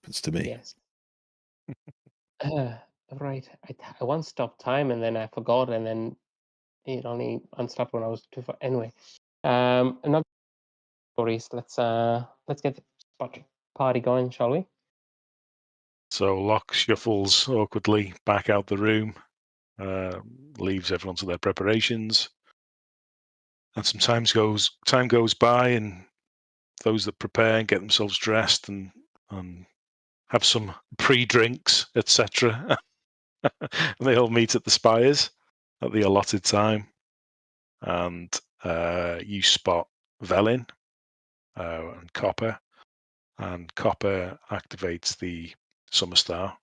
Happens to me. Yes. Right. I once stopped time and then I forgot, and then it only unstopped when I was too far. Anyway, another stories. Let's get the party going, shall we? So Locke shuffles awkwardly back out the room, leaves everyone to their preparations, and some time goes by, and those that prepare and get themselves dressed and have some pre-drinks, etc. They all meet at the spires at the allotted time, and you spot Velin and Copper activates the Summer Star,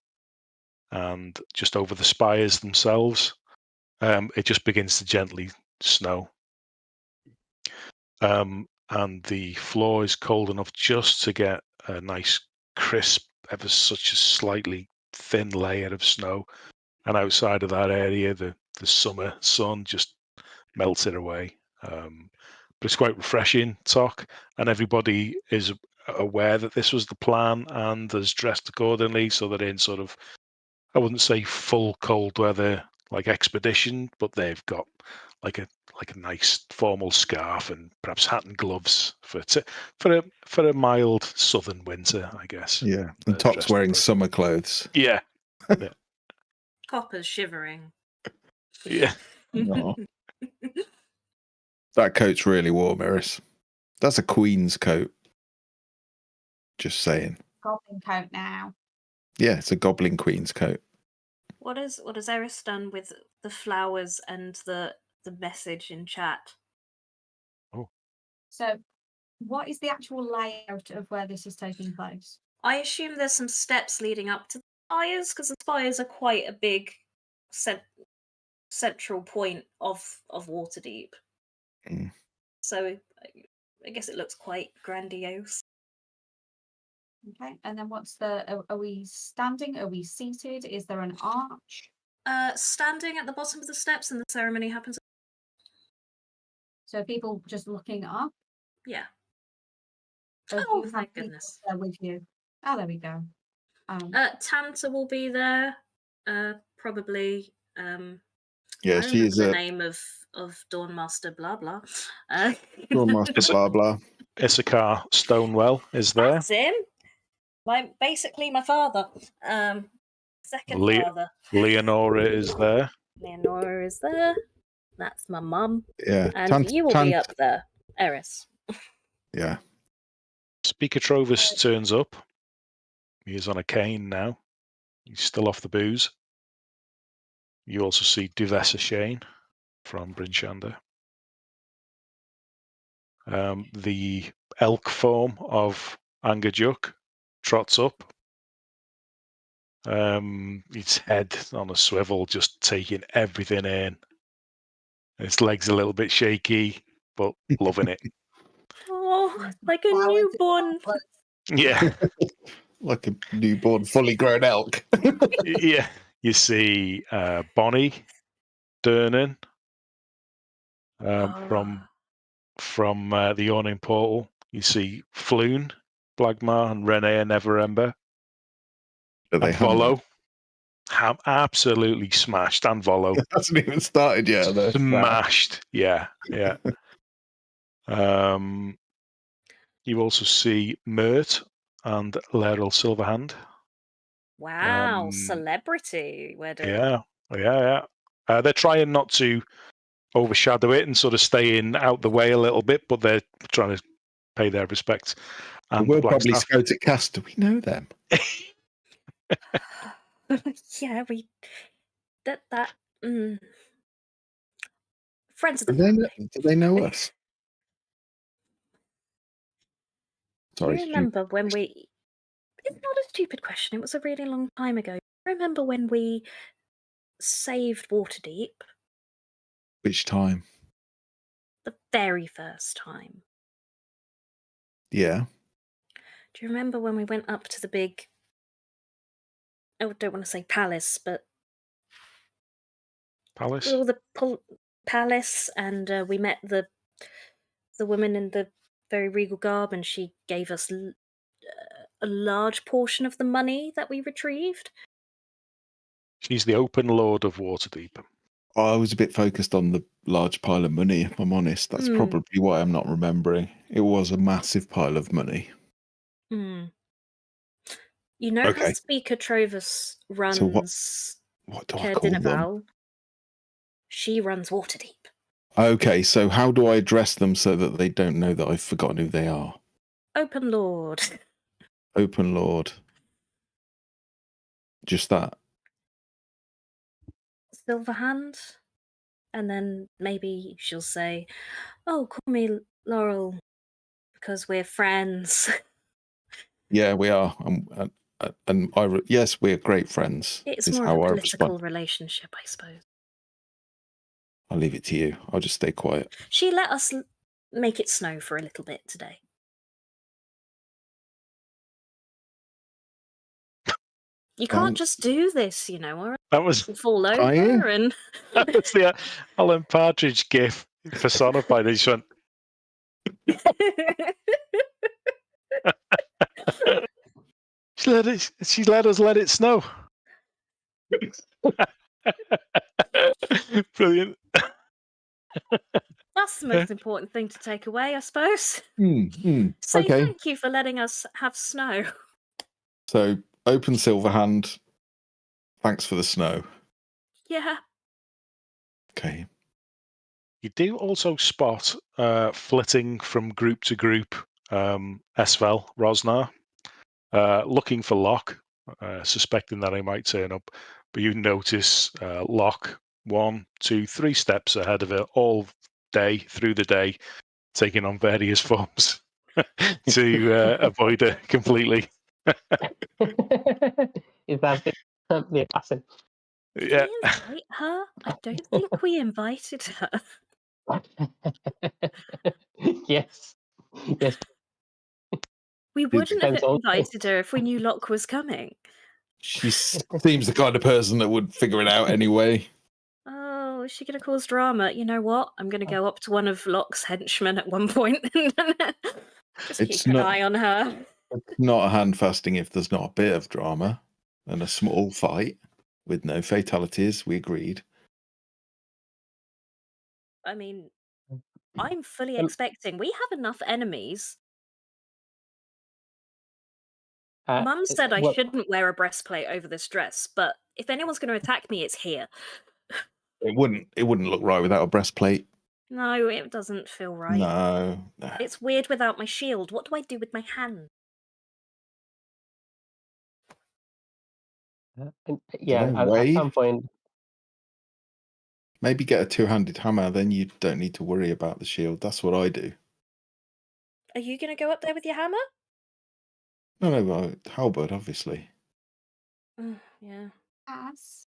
and just over the spires themselves, it just begins to gently snow, and the floor is cold enough just to get a nice crisp, ever such a slightly thin layer of snow, and outside of that area, the summer sun just melts it away. But it's quite refreshing, Tok, and everybody is aware that this was the plan and has dressed accordingly, so they're in sort of, I wouldn't say full cold weather like expedition, but they've got like a nice formal scarf and perhaps hat and gloves for a mild southern winter, I guess. Yeah, and Top's wearing summer clothes. Yeah. Copper's shivering. Yeah. Oh. That coat's really warm, Iris. That's a queen's coat. Just saying. Goblin coat now. Yeah, it's a goblin queen's coat. What has Eris done with the flowers and the message in chat? So, what is the actual layout of where this is taking place? I assume there's some steps leading up to the spires, because the spires are quite a big central point of Waterdeep. Mm. So I guess it looks quite grandiose. Okay, and then what's are we standing? Are we seated? Is there an arch? Standing at the bottom of the steps, and the ceremony happens. So people just looking up? Yeah. Or do Oh, you have thank people goodness. there with you? Oh, there we go. Tanta will be there. Probably. Yeah, I she remember is the a name of Dawnmaster. Blah blah. Dawnmaster. Blah blah. Issachar Stonewell is there. That's him. Basically my father. Second father. Leonora is there. Leonora is there. That's my mum. Yeah, And you will be up there, Eris. Yeah. Speaker Trovus turns up. He is on a cane now. He's still off the booze. You also see Duvessa Shane from Brinchander. The elk form of Angerjuk trots up. Its head on a swivel, just taking everything in. Its legs a little bit shaky, but loving it. Oh, like a newborn. Yeah. Like a newborn, fully grown elk. Yeah. You see Bonnie Durnan from the Yawning Portal. You see Floon, Blagmar, and Renee and Neverember. And Volo. Absolutely smashed. And Volo. It hasn't even started yet. Though. Smashed. Yeah. You also see Mert and Laeral Silverhand. Wow, celebrity wedding. Yeah. They're trying not to overshadow it and sort of staying out the way a little bit, but they're trying to pay their respects. And we're probably Scotic cast. Do we know them? Yeah, we that friends of the family. Do they know us? Sorry. Do you remember when we? It's not a stupid question. It was a really long time ago. Remember when we saved Waterdeep? Which time? The very first time. Yeah. Do you remember when we went up to the big? I don't want to say palace, but palace. Well, the palace, and we met the woman in the very regal garb, and she gave us a large portion of the money that we retrieved. She's the open lord of Waterdeep. I was a bit focused on the large pile of money, if I'm honest. That's probably why I'm not remembering. It was a massive pile of money. You know how Speaker Trovus runs so what do I call them? She runs Waterdeep. Okay, so how do I address them so that they don't know that I've forgotten who they are? Open Lord. Open Lord. Just that. Silverhand. And then maybe she'll say, "Oh, call me Laurel because we're friends." Yeah, we are. And yes, we're great friends. It's more of a political relationship, I suppose. I'll leave it to you. I'll just stay quiet. She let us make it snow for a little bit today. You can't just do this, or that was fall over and that was the Alan Partridge gif personified. He just went. She let us let it snow. Brilliant. That's the most important thing to take away, I suppose. Okay. Thank you for letting us have snow. So open Silverhand. Thanks for the snow. Yeah. Okay. You do also spot flitting from group to group Esvel, Rosnar, looking for Locke, suspecting that he might turn up. But you notice Locke 1, 2, 3 steps ahead of it all day, through the day, taking on various forms to avoid her completely. Is that the assassin? Did Yeah. we invite her? I don't think we invited her. Yes. Yes. We wouldn't have depends on- invited her if we knew Locke was coming. She seems the kind of person that would figure it out anyway. Oh, is she going to cause drama? You know what? I'm going to go up to one of Locke's henchmen at one point and just It's keep an not- eye on her. Not a hand fasting if there's not a bit of drama and a small fight with no fatalities. We agreed. I mean, I'm fully Um, expecting. We have enough enemies. Uh, Mum said I well, shouldn't wear a breastplate over this dress, but if anyone's going to attack me, it's here. It wouldn't look right without a breastplate. No, it doesn't feel right. No. It's weird without my shield. What do I do with my hand? yeah, Dunno, at wave? some point, Maybe get a two-handed hammer, then you don't need to worry about the shield. That's what I do. Are you going to go up there with your hammer? No, well, halberd, obviously. Yeah. As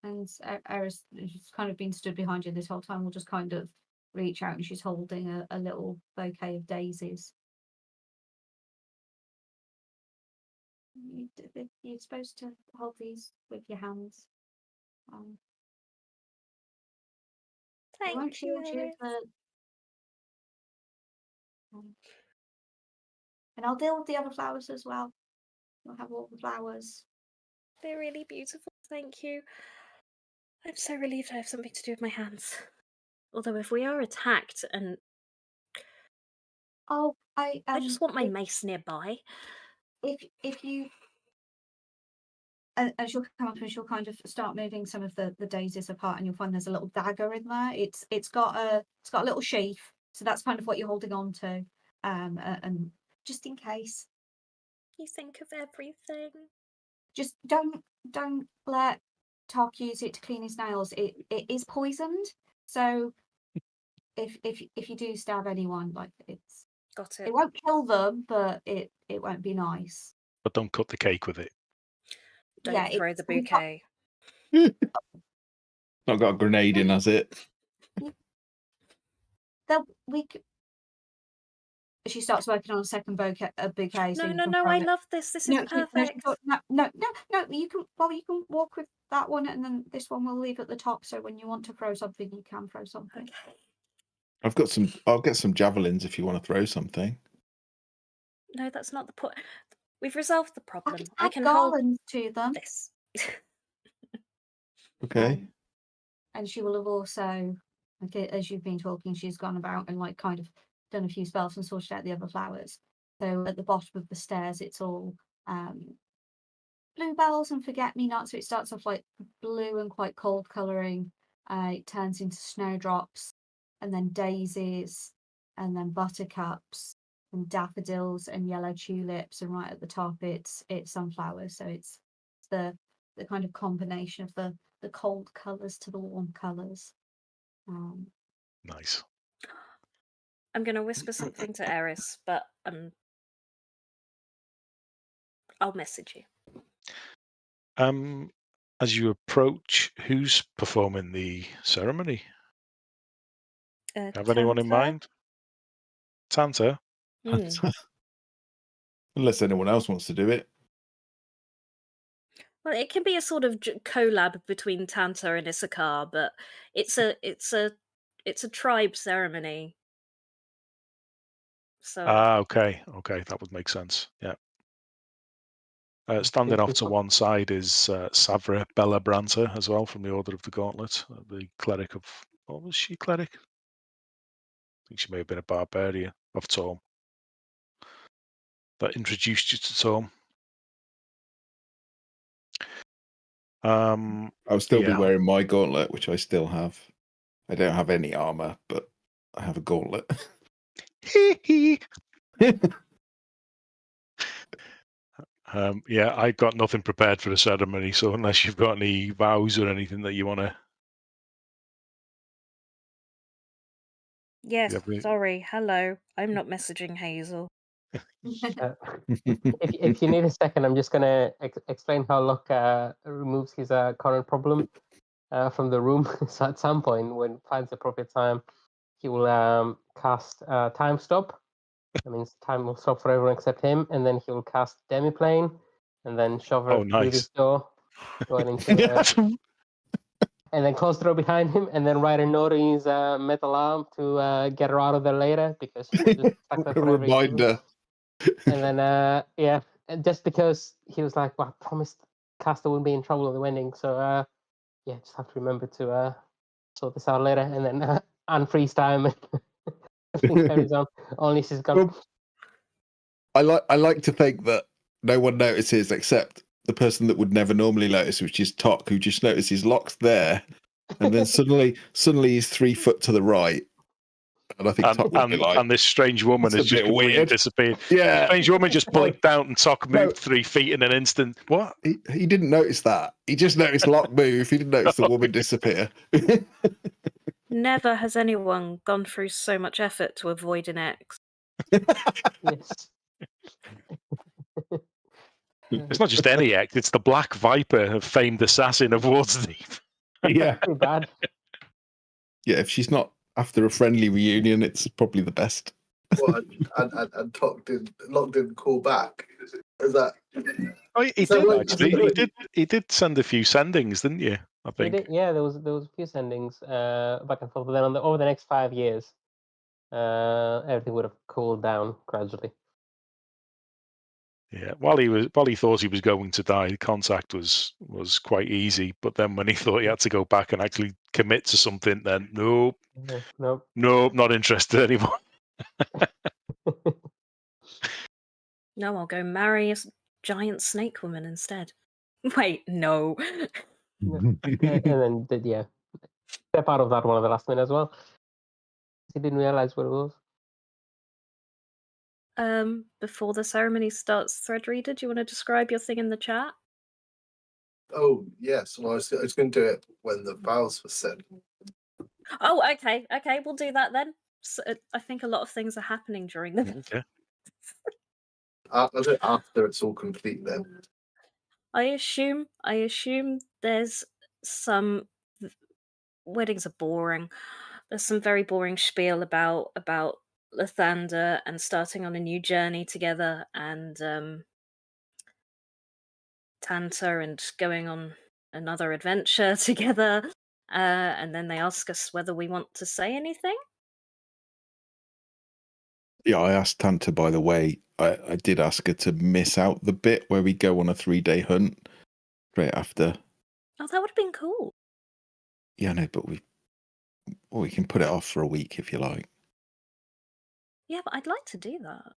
and Eris, who's kind of been stood behind you this whole time, will just kind of reach out and she's holding a little bouquet of daisies. You're supposed to hold these with your hands. It won't Thank you, shield you, Eris. but and I'll deal with the other flowers as well. We'll have all the flowers. They're really beautiful. Thank you. I'm so relieved I have something to do with my hands. Although if we are attacked and Oh, I just want my mace nearby. if you and she'll come up and she'll kind of start moving some of the daisies apart, and you'll find there's a little dagger in there. It's got a little sheath, so that's kind of what you're holding on to, and just in case. You think of everything. Just don't let Tark use it to clean his nails. It is poisoned, so if you do stab anyone, like Got it. it won't kill them, but it won't be nice. But don't cut the cake with it. Don't throw the bouquet. Not got a grenade in, has it? She starts working on a second bouquet. So No, I love this. This is perfect. No. You can walk with that one, and then this one we'll leave at the top. So when you want to throw something, you can throw something. Okay. I'll get some javelins if you want to throw something. No, that's not the point. We've resolved the problem. I Add can hold garlands to them. this. Okay. And she will have also, like, as you've been talking, she's gone about and like kind of done a few spells and sorted out the other flowers. So at the bottom of the stairs, it's all bluebells and forget-me-nots. So it starts off like blue and quite cold colouring. It turns into snowdrops, and then daisies, and then buttercups, and daffodils, and yellow tulips. And right at the top, it's sunflowers. So it's the kind of combination of the cold colours to the warm colours. Nice. I'm going to whisper something to Eris, but I'll message you. As you approach, who's performing the ceremony? Have anyone in Tanta? mind? Tanta? Unless anyone else wants to do it. Well, it can be a sort of collab between Tanta and Issachar, but it's a tribe ceremony. So Okay, that would make sense. Yeah. Standing off to one side is Savra Bella Branta as well from the Order of the Gauntlet, the cleric of. What was she, cleric? I think she may have been a barbarian of Torm. That introduced you to Torm. I'll still be wearing my gauntlet, which I still have. I don't have any armor, but I have a gauntlet. Yeah, I got nothing prepared for the ceremony, so unless you've got any vows or anything that you want to. yes, sorry. Hello, I'm not messaging Hazel. If you need a second, I'm just going to explain how Locke removes his current problem from the room. So at some point, when it finds the appropriate time, he will cast Time Stop. That means time will stop for everyone except him, and then he will cast Demiplane, and then shove her through this door, going into and then close the door behind him, and then write a note in his metal arm to get her out of there later, because she's just stuck there for every reason. Reminder. And then, yeah, just because he was like, well, I promised Caster wouldn't be in trouble in the ending, so yeah, just have to remember to sort this out later, and then unfreeze time and everything carries on. Only she's gone. Well, I like to think that no one notices except the person that would never normally notice, which is Tok, who just notices Locke's there, and then suddenly he's 3 foot to the right. And I think Tok would be like, and this strange woman has just completely disappeared. Yeah, the strange woman just blinked out, and Tok moved 3 feet in an instant. What? He didn't notice that. He just noticed Locke move. He didn't notice the woman disappear. Never has anyone gone through so much effort to avoid an X. Yes. It's not just any act, it's the Black Viper, famed assassin of Waterdeep. Yeah. Too bad. Yeah, if she's not after a friendly reunion, it's probably the best. Well, and Locke didn't call back. Is that? Oh, he did actually. He did send a few sendings, didn't you? I think. Yeah, there was a few sendings back and forth. But then over the next 5 years, everything would have cooled down gradually. Yeah, while he thought he was going to die, the contact was quite easy. But then when he thought he had to go back and actually commit to something, then nope, not interested anymore. No, I'll go marry a giant snake woman instead. Wait, no. And then step out of that one at the last minute as well. He didn't realize what it was. Before the ceremony starts, Threadreader, do you want to describe your thing in the chat? Oh yes, well I was going to do it when the vows were said. Oh, okay, we'll do that then. So, I think a lot of things are happening during the. Okay. I'll do it after it's all complete then. I assume there's some weddings are boring. There's some very boring spiel about Lathander and starting on a new journey together, and Tanta and going on another adventure together, and then they ask us whether we want to say anything. Yeah, I asked Tanta, by the way, I did ask her to miss out the bit where we go on a 3-day hunt straight after. Oh, that would have been cool. Yeah, no, but we can put it off for a week if you like. Yeah, but I'd like to do that.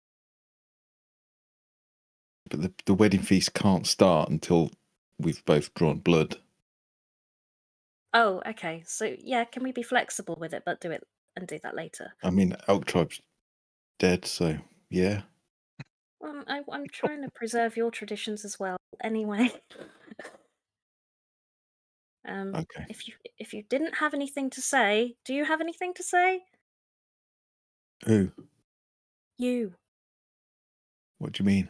But the wedding feast can't start until we've both drawn blood. Oh, okay. So yeah, can we be flexible with it, but do that later? I mean, Elk Tribe's dead, so yeah. I'm trying to preserve your traditions as well. Anyway, Okay. If you didn't have anything to say, do you have anything to say? Who? You. What do you mean?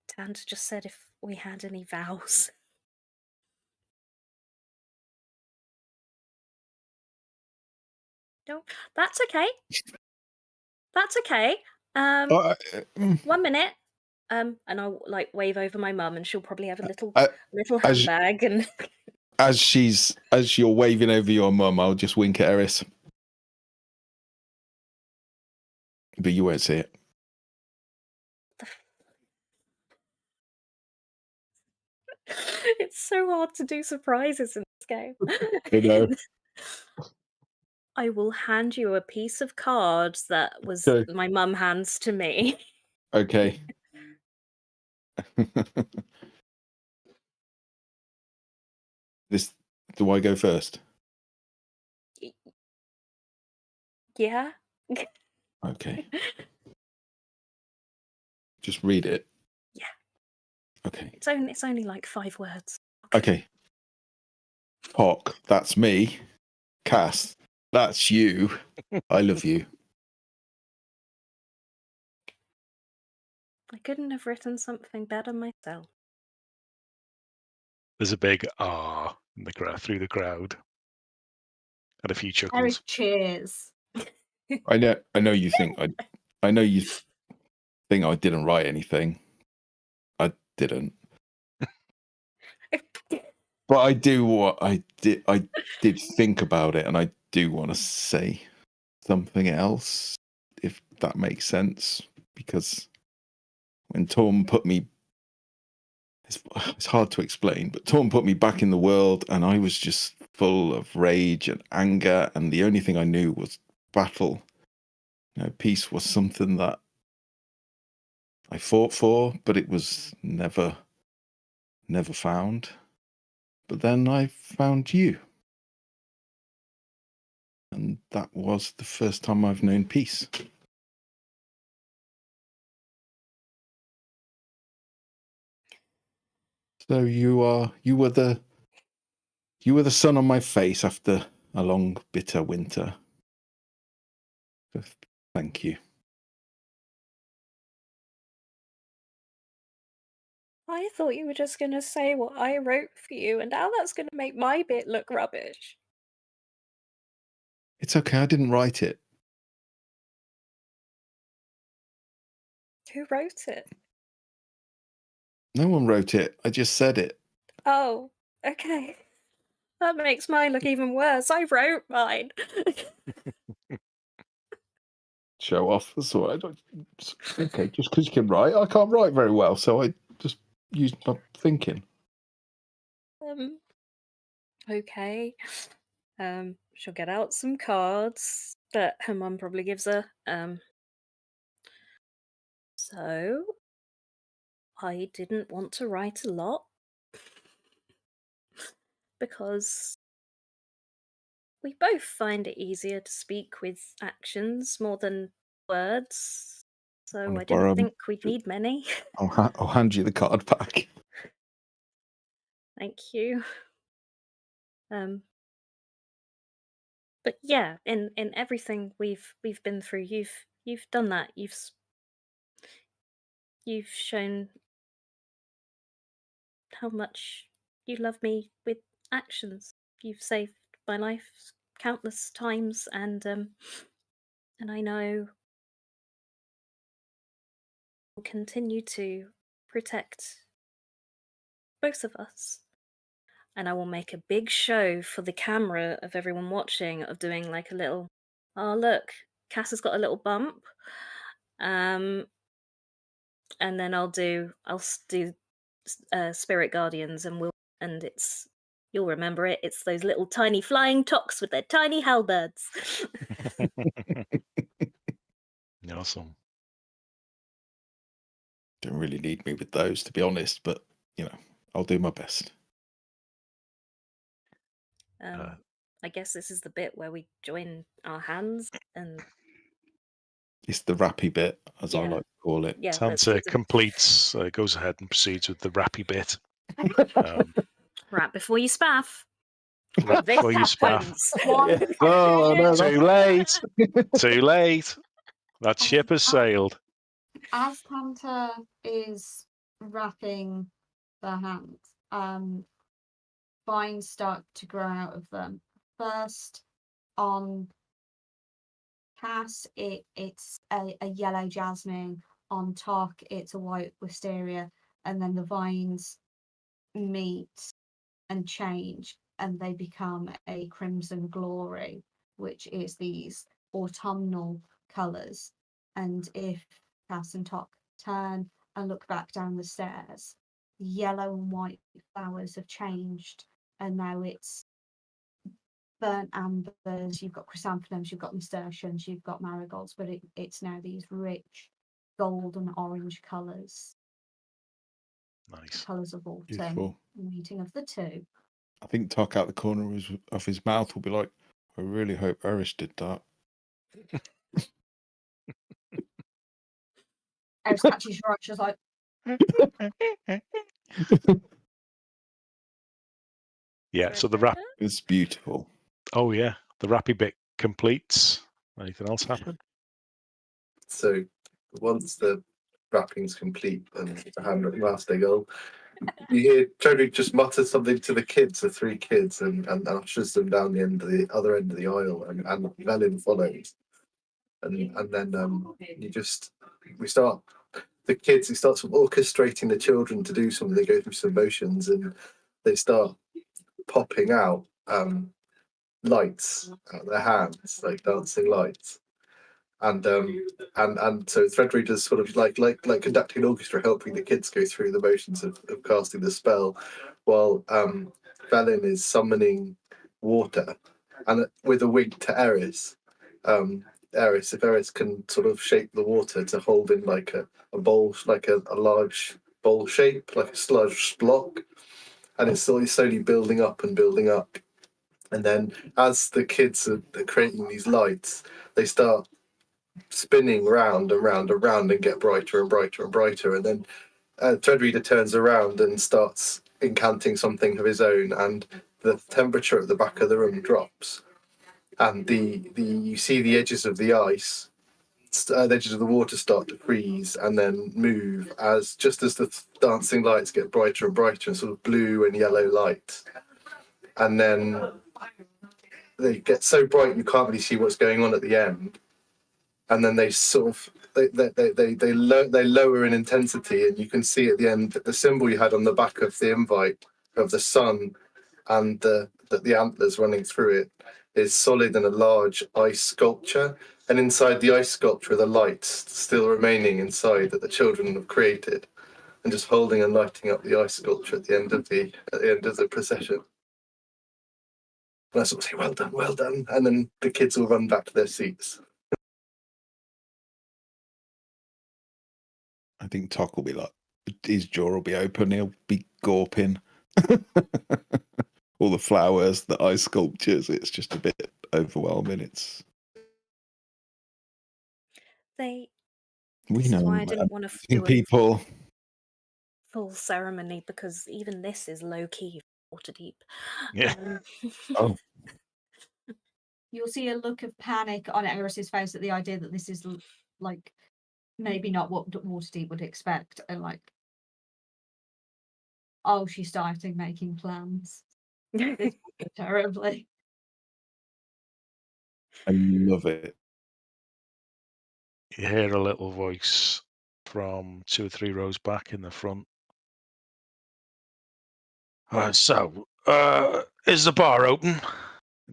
Tanta just said if we had any vows. No, that's okay. That's okay. 1 minute. And I'll like wave over my mum, and she'll probably have a little handbag. And as you're waving over your mum, I'll just wink at Eris. but you won't see it. It's so hard to do surprises in this game. I know. I will hand you a piece of card that was Okay. my mum hands to me. Okay. This. Do I go first? Yeah. Okay. Just read it. Yeah. Okay. It's only like 5 words. Okay. Pock, that's me. Cass, that's you. I love you. I couldn't have written something better myself. There's a big ah in the through the crowd, and a few chuckles. Eric cheers. I know you think I know you think I didn't write anything. I didn't. But I do what I did think about it, and I do want to say something else, if that makes sense. Because when Tom put me, it's hard to explain, but Tom put me back in the world, and I was just full of rage and anger, and the only thing I knew was battle. You know, peace was something that I fought for, but it was never found. But then I found you. And that was the first time I've known peace. So you were the sun on my face after a long, bitter winter. So thank you. I thought you were just going to say what I wrote for you, and now that's going to make my bit look rubbish. It's okay, I didn't write it. Who wrote it? No one wrote it. I just said it. Oh, okay. That makes mine look even worse. I wrote mine. Show off. That's all right. Okay, just because you can write. I can't write very well, so I just used my thinking. Okay. She'll get out some cards that her mum probably gives her. So I didn't want to write a lot because we both find it easier to speak with actions more than words. So I didn't think we'd need many. I'll hand you the card back. Thank you. But yeah, in everything we've been through, you've done that. You've shown how much you love me with actions. You've saved my life countless times, and I know will continue to protect both of us. And I will make a big show for the camera of everyone watching of doing like a little, oh look, Cass has got a little bump. And then I'll do Spirit Guardians, and you'll remember it. It's those little tiny flying tocks with their tiny halberds. Awesome. Don't really need me with those, to be honest, but I'll do my best. I guess this is the bit where we join our hands, and it's the rappy bit, as I like to call it. Yeah, Santa completes, goes ahead and proceeds with the rappy bit. Right before you spaff. Right before you spaff. Oh, no, Too late. Too late. That ship has sailed. As Santa is wrapping the hands, vines start to grow out of them. First, on Cass, it's a yellow jasmine. On Tok, it's a white wisteria, and then the vines meet and change, and they become a crimson glory, which is these autumnal colours. And if Cass and Tok turn and look back down the stairs, the yellow and white flowers have changed, and now it's burnt ambers, you've got chrysanthemums, you've got nasturtiums, you've got marigolds, but it's now these rich gold and orange colours. Nice. Colours of autumn, Beautiful. meeting of the two. I think Tuck out the corner of his mouth will be like, I really hope Eris did that. Eris catches your eye, she's like, Yeah, so the rap. It's beautiful. Oh, yeah. The rappy bit completes. Anything else happen? So once the wrapping's complete and the handwritten master goal, you hear Jodie just mutter something to the kids, the three kids, and ushers them down the other end of the aisle, and Velin follows. And then we start, the kids, he starts orchestrating the children to do something. They go through some motions and they start popping out lights out of their hands, like dancing lights. And so Threadreader's sort of like conducting an orchestra, helping the kids go through the motions of casting the spell, while Velin is summoning water, and with a wink to Eris. Eris, if Eris can sort of shape the water to hold in like a bowl, like a large bowl shape, like a sludge block, and it's slowly building up and building up. And then as the kids are creating these lights, they start spinning round and round and round and get brighter and brighter and brighter. And then Threadreader turns around and starts incanting something of his own, and the temperature at the back of the room drops. And you see the edges of the ice, the edges of the water start to freeze and then move just as the dancing lights get brighter and brighter, and sort of blue and yellow light. And then they get so bright you can't really see what's going on at the end. And then they sort of they lower in intensity, and you can see at the end that the symbol you had on the back of the invite of the sun and the antlers running through it is solid in a large ice sculpture, and inside the ice sculpture are the lights still remaining inside that the children have created, and just holding and lighting up the ice sculpture at the end of the procession. And I sort of say, well done, and then the kids will run back to their seats. I think Tuck will be like, his jaw will be open, he'll be gawping. All the flowers, the ice sculptures, it's just a bit overwhelming. We We know why I didn't want to do people. Full ceremony, because even this is low key, water deep. Yeah. Oh. You'll see a look of panic on Eris's face at the idea that this is like maybe not what Waterdeep would expect, and like, oh, she's starting making plans. Terribly. I love it. You hear a little voice from 2 or 3 rows back in the front. So, is the bar open?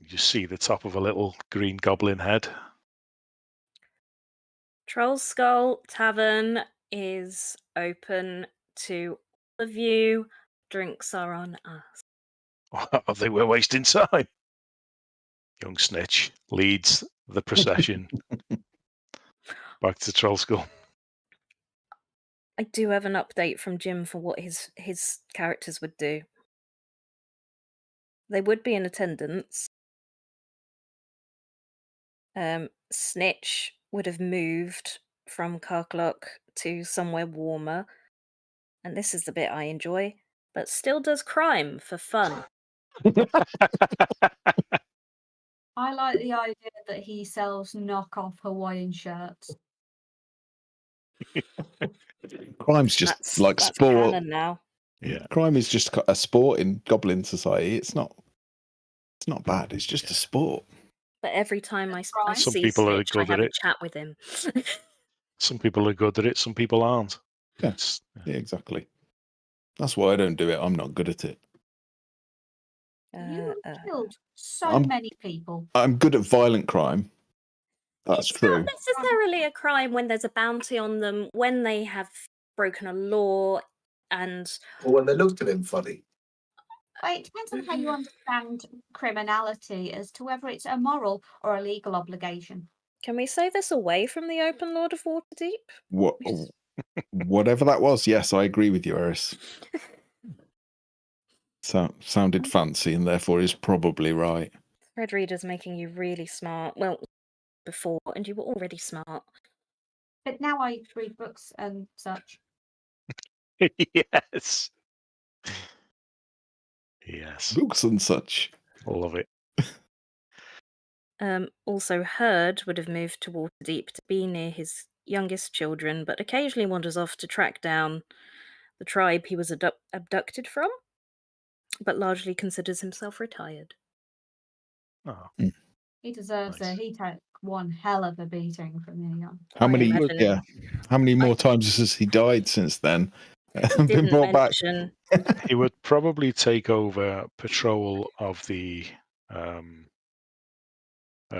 You see the top of a little green goblin head. Troll Skull Tavern is open to all of you. Drinks are on us. I think we're wasting time. Young Snitch leads the procession back to Troll Skull. I do have an update from Jim for what his characters would do. They would be in attendance. Snitch would have moved from Carclock to somewhere warmer. And this is the bit I enjoy, but still does crime for fun. I like the idea that he sells knockoff Hawaiian shirts. Crime's just That's sport. canon now. Yeah. Crime is just a sport in Goblin Society. It's not bad. It's just a sport. But every time I Some see people are Snitch, I good have at a it. chat with him. Some people are good at it, some people aren't. Yeah. It's- Yeah, exactly. That's why I don't do it. I'm not good at it. You killed so I'm- many people. I'm good at violent crime. That's It's true. not necessarily a crime when there's a bounty on them, when they have broken a law, and Or when they looked at him funny. Well, it depends on how you understand criminality as to whether it's a moral or a legal obligation. can we say this away from the open Lord of Waterdeep? What, whatever that was, yes, I agree with you, Eris. Sounded fancy and therefore is probably right. Red Reader's making you really smart. Well, before, and you were already smart. But now I read books and such. Yes. Yes. Books and such. Love it. Also, Herd would have moved to Waterdeep to be near his youngest children, but occasionally wanders off to track down the tribe he was abducted from, but largely considers himself retired. Oh, He deserves Nice. it. He took one hell of a beating from the How I many? imagine. Yeah. How many more times has he died since then? Been Didn't brought back. mention. he would probably take over patrol of the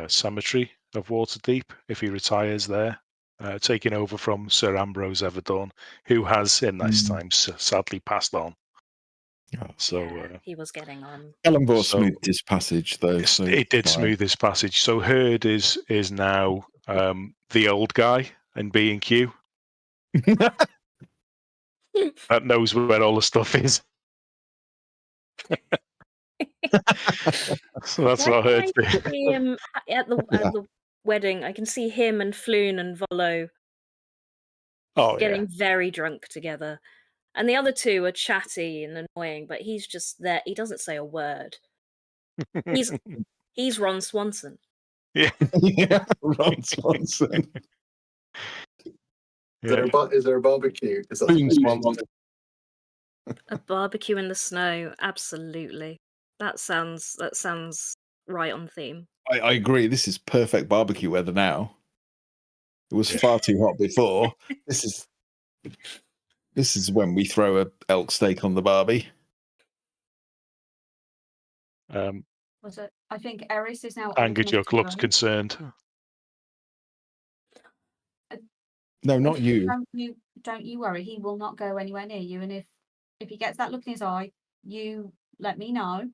cemetery of Waterdeep if he retires there, taking over from Sir Ambrose Everdorn, who has in this time sadly passed on. Oh. So Yeah, he was getting on. Ellenborough So- smoothed his passage though. So it did fine. smooth his passage. So Herd is now the old guy in B&Q that knows where all the stuff is. So that's what Herd's I doing. see him at the wedding. I can see him and Floon and Volo Oh getting very drunk together. And the other two are chatty and annoying, but he's just there. He doesn't say a word. yeah. He's Ron Swanson. Yeah, Ron Swanson. Is there a barbecue? Is that Boone something- Swanson. A barbecue in the snow, absolutely. That sounds right on theme. I agree. This is perfect barbecue weather now. It was far too hot before. This is when we throw a elk steak on the barbie. Was it? I think Eris is now. old Angered enough your to club's go. concerned. No, not you. Don't you worry. He will not go anywhere near you. And if he gets that look in his eye, you let me know,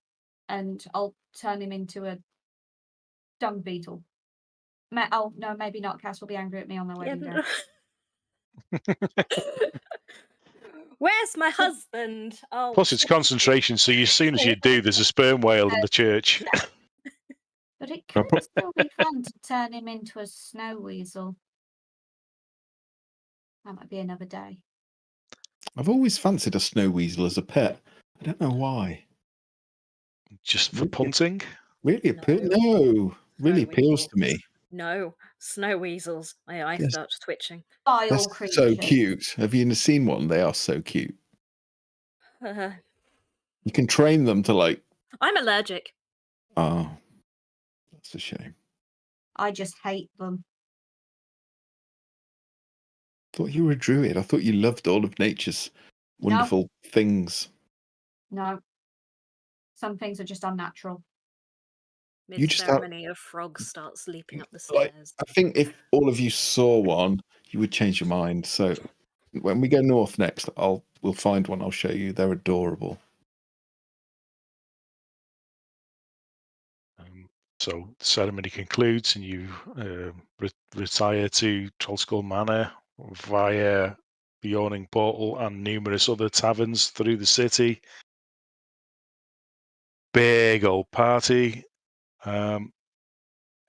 and I'll turn him into a dung beetle. Oh no, maybe not. Cass will be angry at me on their wedding day. Where's my husband? Oh, Plus, it's concentration, so as soon as you do, there's a sperm whale in the church. But it could still be fun to turn him into a snow weasel. That might be another day. I've always fancied a snow weasel as a pet. I don't know why. Just for punting. Really No. really Snow appeals weasel. to me. No, snow weasels. My eye Yes. starts twitching. Vile They're creature. so cute. Have you seen one? They are so cute. You can train them to like. I'm allergic. Oh, that's a shame. I just hate them. Thought you were a druid. I thought you loved all of nature's wonderful things. No. Some things are just unnatural. You just have- Mid-ceremony, a frog starts leaping up the Like, stairs. I think if all of you saw one, you would change your mind. So when we go north next, we'll find one. I'll show you. They're adorable. So the ceremony concludes, and you retire to Trollskull Manor via the Yawning Portal and numerous other taverns through the city. Big old party.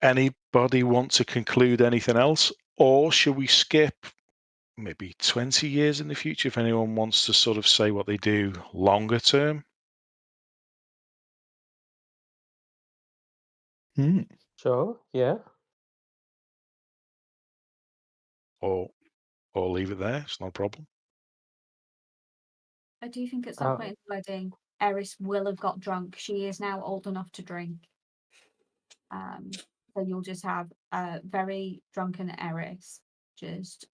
Anybody want to conclude anything else, or should we skip maybe 20 years in the future if anyone wants to sort of say what they do longer term? Sure, yeah. Or leave it there. It's no problem. I do think at some Oh. point in the wedding, Eris will have got drunk. She is now old enough to drink. So you'll just have a very drunken Eris just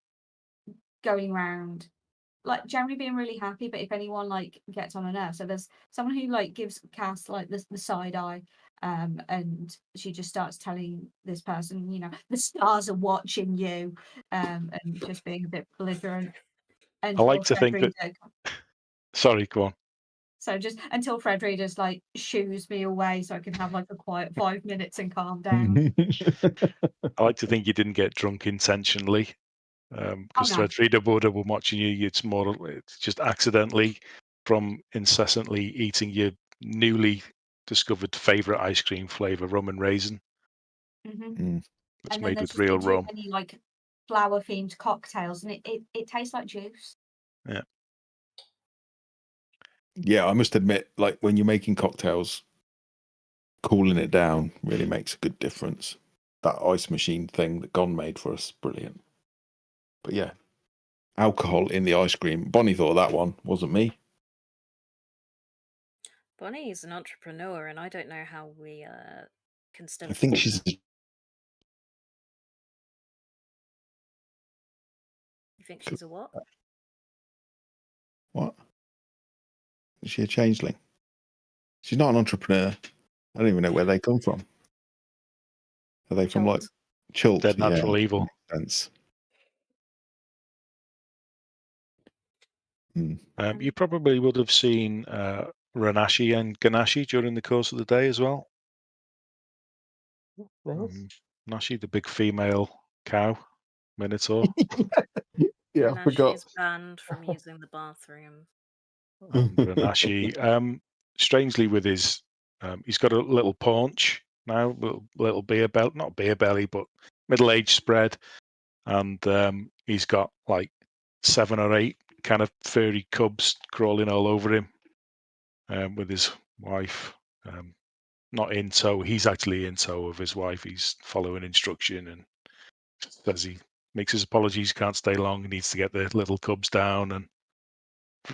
going around, like generally being really happy. But if anyone like gets on her nerves, so there's someone who like gives Cass like the side eye, And she just starts telling this person, the stars are watching you, and just being a bit belligerent. I like to think that. Sorry, go on. So just until Fred Reader's like shoos me away so I can have like a quiet 5 minutes and calm down. I like to think you didn't get drunk intentionally, because no. Fred Reader would have been watching you. It's just accidentally from incessantly eating your newly discovered favorite ice cream flavor, rum and raisin. Mm-hmm. It's And then made there's with just been real too rum. many like flower themed cocktails, and it tastes like juice. Yeah. Yeah, I must admit, like when you're making cocktails, cooling it down really makes a good difference. That ice machine thing that Gon made for us, brilliant. But yeah, alcohol in the ice cream. Bonnie thought of that one, wasn't me. Bonnie is an entrepreneur, and I don't know how we can still. I think she's. You think she's a what? What? Is she a changeling? She's not an entrepreneur. I don't even know where they come from. Are they from like Chult? Dead natural evil. Makes sense. You probably would have seen Renashi and Ganashi during the course of the day as well. Nice. Nashi, the big female cow minotaur. Yeah, I forgot. Is banned from using the bathroom. And Renashi, strangely, with his, he's got a little paunch now, little beer belt, not beer belly, but middle-aged spread, and he's got like 7 or 8 kind of furry cubs crawling all over him, with his wife not in tow. He's actually in tow of his wife. He's following instruction and says he makes his apologies, can't stay long, needs to get the little cubs down and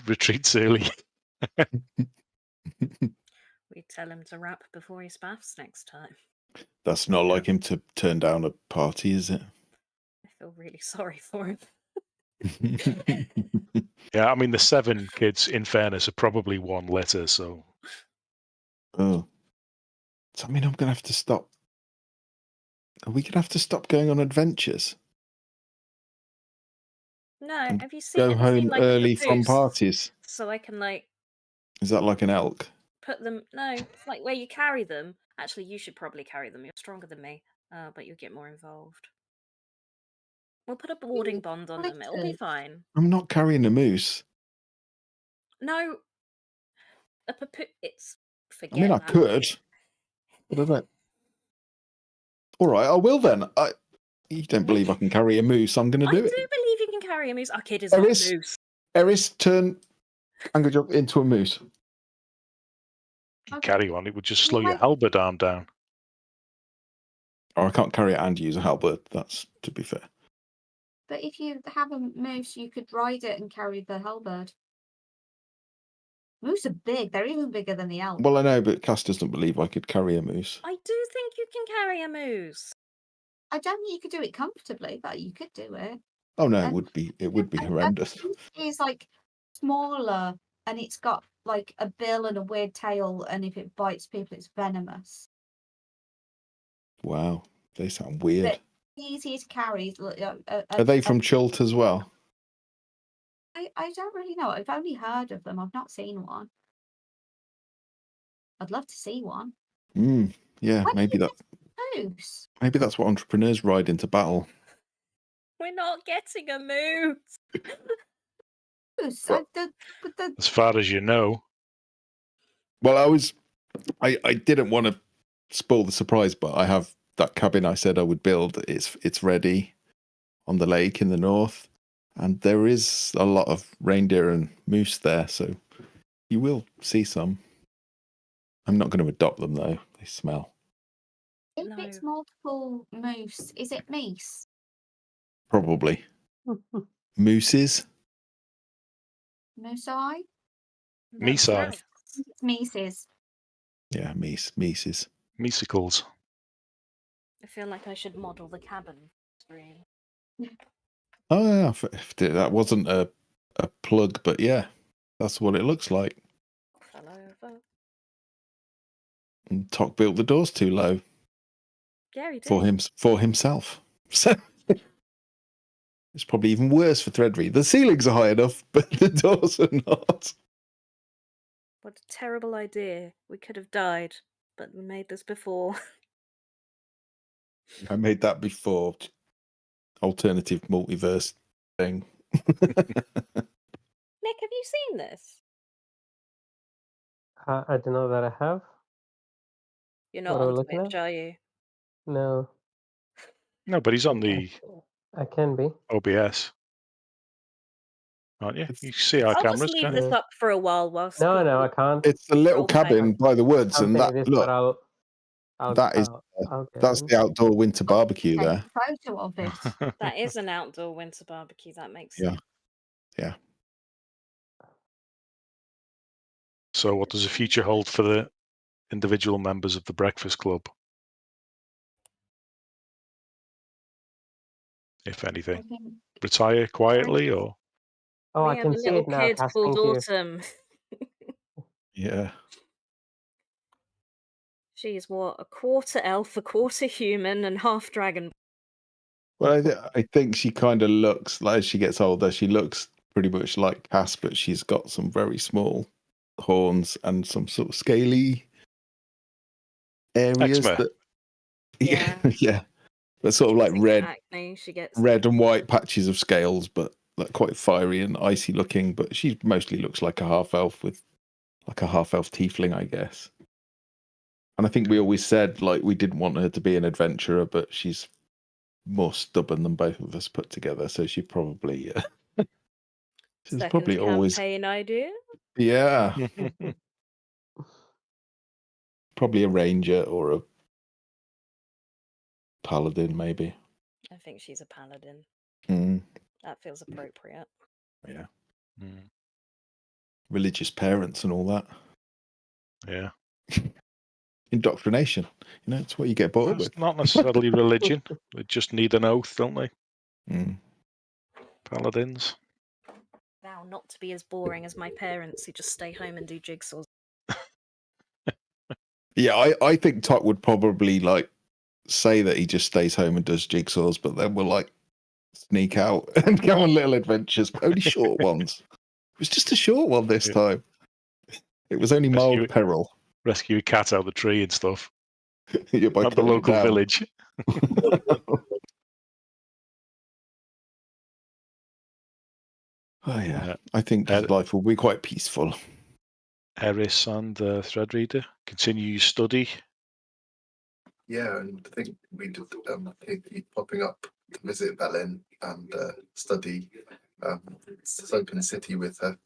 retreats early. We tell him to rap before he spaffs next time. That's not like him to turn down a party, is it? I feel really sorry for him. Yeah, I mean, the 7 kids, in fairness, are probably 1 litter, so. Oh. Does that mean I'm going to have to stop? Are we going to have to stop going on adventures? No, And have you seen go home like, early from parties? So I can like. Is that like an elk? Put them. No, it's like where you carry them. Actually, you should probably carry them. You're stronger than me, but you'll get more involved. We'll put a boarding bond on them. It'll be fine. I'm not carrying a moose. No, it's. Forget I mean, I that. could, but I don't. All right, I will then. You don't believe I can carry a moose? I'm going to do it. I do believe you can carry a moose. Our kid is not a moose. Eris, turn Angajok into a moose. You carry one, it would just slow your halberd arm down. Or I can't carry it and use a halberd. That's to be fair. But if you have a moose, you could ride it and carry the halberd. Moose are big. They're even bigger than the elk. Well, I know, but Cass doesn't believe I could carry a moose. I do think you can carry a moose. I don't think you could do it comfortably, but you could do it. Oh no, it would be horrendous. It's like smaller, and it's got like a bill and a weird tail, and if it bites people, it's venomous. Wow, they sound weird. But easier to carry. Are they from Chult as well? I don't really know. I've only heard of them. I've not seen one. I'd love to see one. Yeah, maybe that. Moose. Maybe that's what entrepreneurs ride into battle. We're not getting a moose. Moose. As far as you know. Well, I didn't want to spoil the surprise, but I have that cabin I said I would build. It's ready on the lake in the north, and there is a lot of reindeer and moose there, so you will see some. I'm not going to adopt them though; they smell. If it's multiple moose, is it meese? Probably. Mooses. Moosei? Meesei. Meeses. Yeah, meeses. Meesicles. I feel like I should model the cabin screen. Oh yeah, that wasn't a plug, but yeah, that's what it looks like. And Tok built the doors too low Yeah, he did. for himself. So it's probably even worse for Threadreed. The ceilings are high enough, but the doors are not. What a terrible idea. We could have died, but we made this before. I made that before. Alternative multiverse thing. Nick, have you seen this? I don't know that I have. You're not What are we on looking Twitch, at? are you? No, No, but he's on the I can be. OBS, aren't you? It's- You see our I'll just cameras, leave can't this Yeah. up for a while whilst No, people I can't. It's a little roll past. cabin by the woods, I'm and saying that this, but look, I'll that is I'll go that's in. the outdoor winter barbecue Take there. a photo of it. you? That is an outdoor winter barbecue. That makes Yeah. sense. So, what does the future hold for the individual members of the Breakfast Club, if I anything? think Retire quietly, or Oh, We I have can a see little it now. kid called Tasking you. Autumn. Yeah. She's what, a quarter elf, a quarter human, and half dragon. Well, I think she kind of looks like, as she gets older, she looks pretty much like Cass, but she's got some very small horns and some sort of scaly areas eczema. that Yeah. yeah, but sort of like Doesn't get red acne. She gets and white patches of scales, but like quite fiery and icy looking. But she mostly looks like a half elf with like a half elf tiefling, I guess. And I think we always said like we didn't want her to be an adventurer, but she's more stubborn than both of us put together. So she probably she's second probably always campaign idea. yeah, probably a ranger or a paladin maybe. I think she's a paladin. Mm, That feels appropriate. yeah, Mm, religious parents and all that. yeah. Indoctrination, it's what you get brought up It's with. not necessarily religion. They just need an oath, don't they? Mm. Paladins. Vow not to be as boring as my parents who just stay home and do jigsaws. Yeah, I think Tok would probably like say that he just stays home and does jigsaws, but then we'll like sneak out and go on little adventures, but only short ones. It was just a short one this Yeah. time. It was only Rescue mild it. peril. Rescue a cat out of the tree and stuff Yeah, by at the cutting it local down. village. Oh yeah, I think his life will be quite peaceful. Eris and Threadreader, continue your study. Yeah, and I think we did keep popping up to visit Belen and study Open City with her,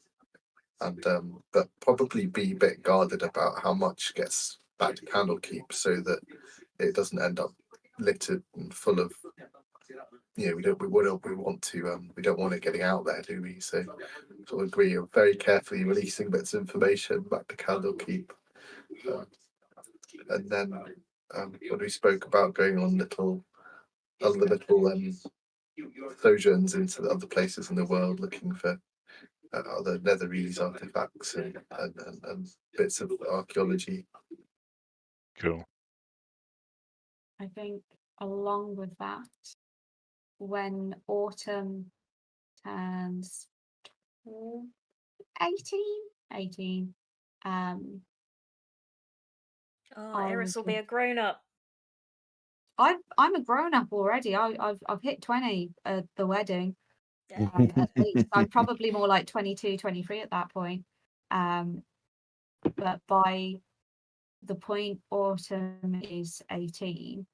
and but probably be a bit guarded about how much gets back to Candlekeep, so that it doesn't end up littered and full of. We don't want it getting out there, do we? So sort of agree on very carefully releasing bits of information back to Candlekeep, and then when we spoke about going on other little sojourns into the other places in the world, looking for other Netherese artifacts and bits of archaeology. Cool. I think along with that, when Autumn turns 18, Oh, Eris will be a grown up. I'm a grown up already. I've hit 20 at the wedding. Yeah. At least I'm probably more like 22, 23 at that point. But by the point Autumn is 18,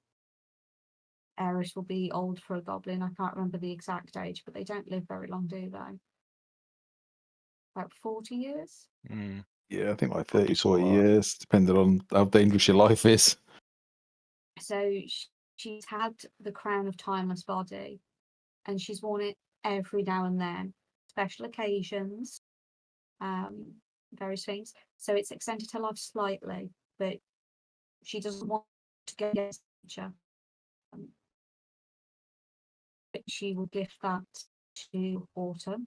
Eris will be old for a goblin. I can't remember the exact age, but they don't live very long, do they? About 40 years? Mm. Yeah, I think like Probably 30, 40 something like that. years, depending on how dangerous your life is. So she's had the crown of timeless body, and she's worn it every now and then, special occasions, various things. So it's extended her life slightly, but she doesn't want to go against nature. But she will gift that to Autumn.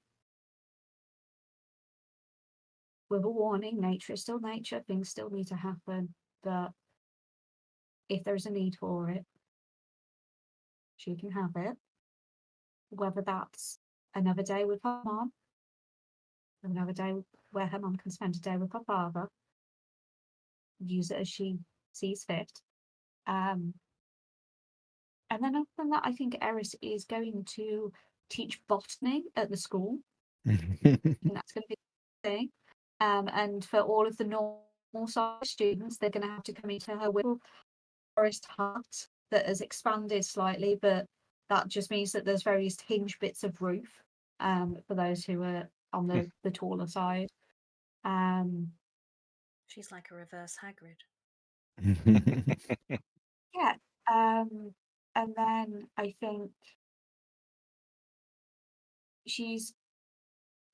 With a warning, nature is still nature, things still need to happen, but if there's a need for it, she can have it. Whether that's another day with her mom, another day where her mom can spend a day with her father, use it as she sees fit. And then other than that, I think Eris is going to teach botany at the school. And that's going to be the thing. And for all of the normal size students, they're going to have to come into her little forest hut that has expanded slightly, but that just means that there's various hinge bits of roof for those who are on the taller side. She's like a reverse Hagrid. Yeah. And then I think she's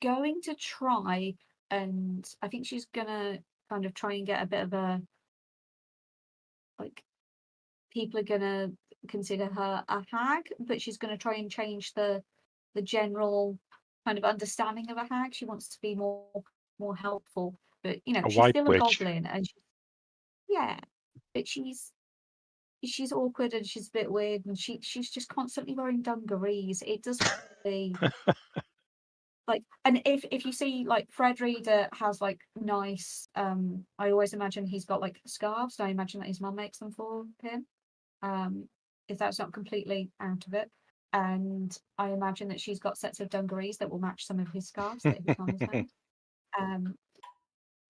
going to try, and I think she's gonna kind of try and get a bit of a, like, people are gonna consider her a hag, but she's gonna try and change the general kind of understanding of a hag. She wants to be more helpful, but A she's white still witch. a goblin, and but she's awkward and she's a bit weird, and she's just constantly wearing dungarees. It does really like, and if you see like Fred Reader has like nice, I always imagine he's got like scarves. I imagine that his mum makes them for him. If that's not completely out of it. And I imagine that she's got sets of dungarees that will match some of his scarves that his mum has made.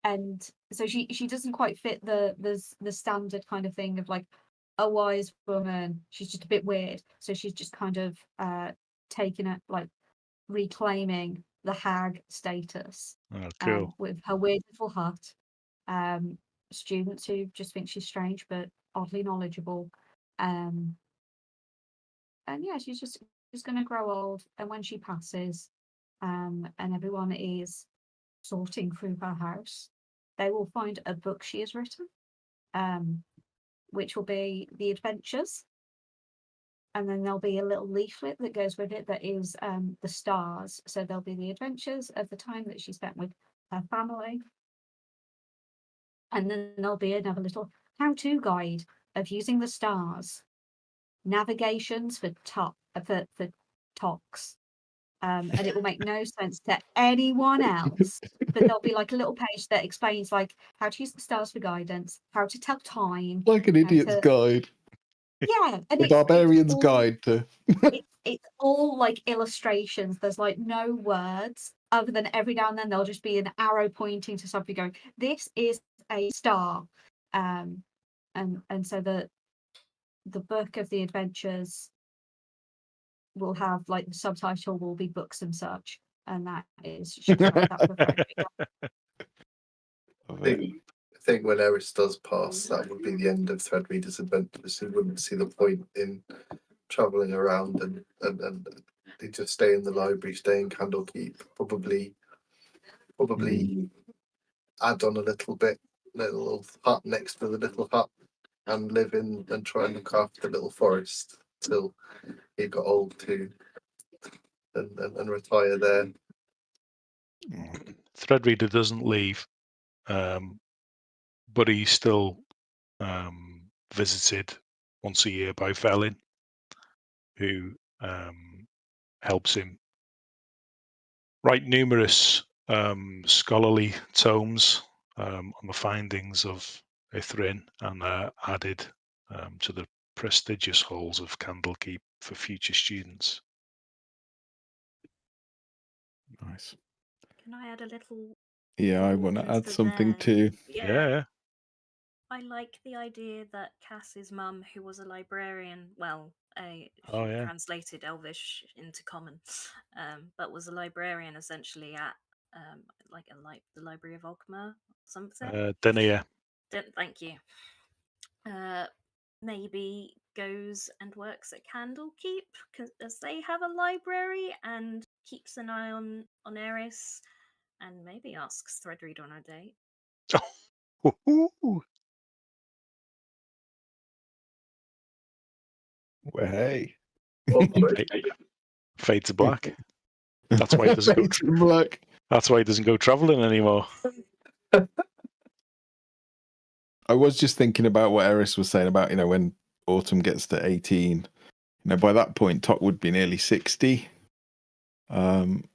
And so she doesn't quite fit the standard kind of thing of like a wise woman. She's just a bit weird. So she's just kind of taken it, like reclaiming the hag status. Oh, cool. With her weird little hut. Students who just think she's strange but oddly knowledgeable. And yeah, she's just going to grow old, and when she passes, and everyone is sorting through her house, they will find a book she has written, which will be The Adventures, and then there'll be a little leaflet that goes with it that is the stars. So there'll be the adventures of the time that she spent with her family, and then there'll be another little how-to guide of using the stars, navigations for tocs, and it will make no sense to anyone else. But there'll be like a little page that explains like how to use the stars for guidance, how to tell time, Like an idiot's guide. Yeah, and A barbarian's guide to. It's all like illustrations. There's like no words other than every now and then there'll just be an arrow pointing to something going, this is a star. And so the book of the adventures will have like the subtitle will be books and such, and that is she'll have that for I think when Eris does pass, that would be the end of Threadreader's adventures. He wouldn't see the point in travelling around and they just stay in the library, stay in Candlekeep, probably add on a little hut next to the little hut, and live in and try and look after the little forest till he got old too, and retire there. Threadreader doesn't leave, but he's still visited once a year by Felin, who helps him write numerous scholarly tomes on the findings of Ithrin, and added to the prestigious halls of Candlekeep for future students. Nice. Can I add a little? Yeah, I want to add something too. Yeah. I like the idea that Cass's mum, who was a librarian, she translated Elvish into Common, but was a librarian essentially at the Library of Ogma, something. Denia. Thank you. Maybe goes and works at Candlekeep as they have a library, and keeps an eye on Eris, and maybe asks Threadreader on a date. Well, hey. Fade to black. That's why he doesn't go. That's why he doesn't go traveling anymore. I was just thinking about what Eris was saying about, when Autumn gets to 18, by that point, Tok would be nearly 60. And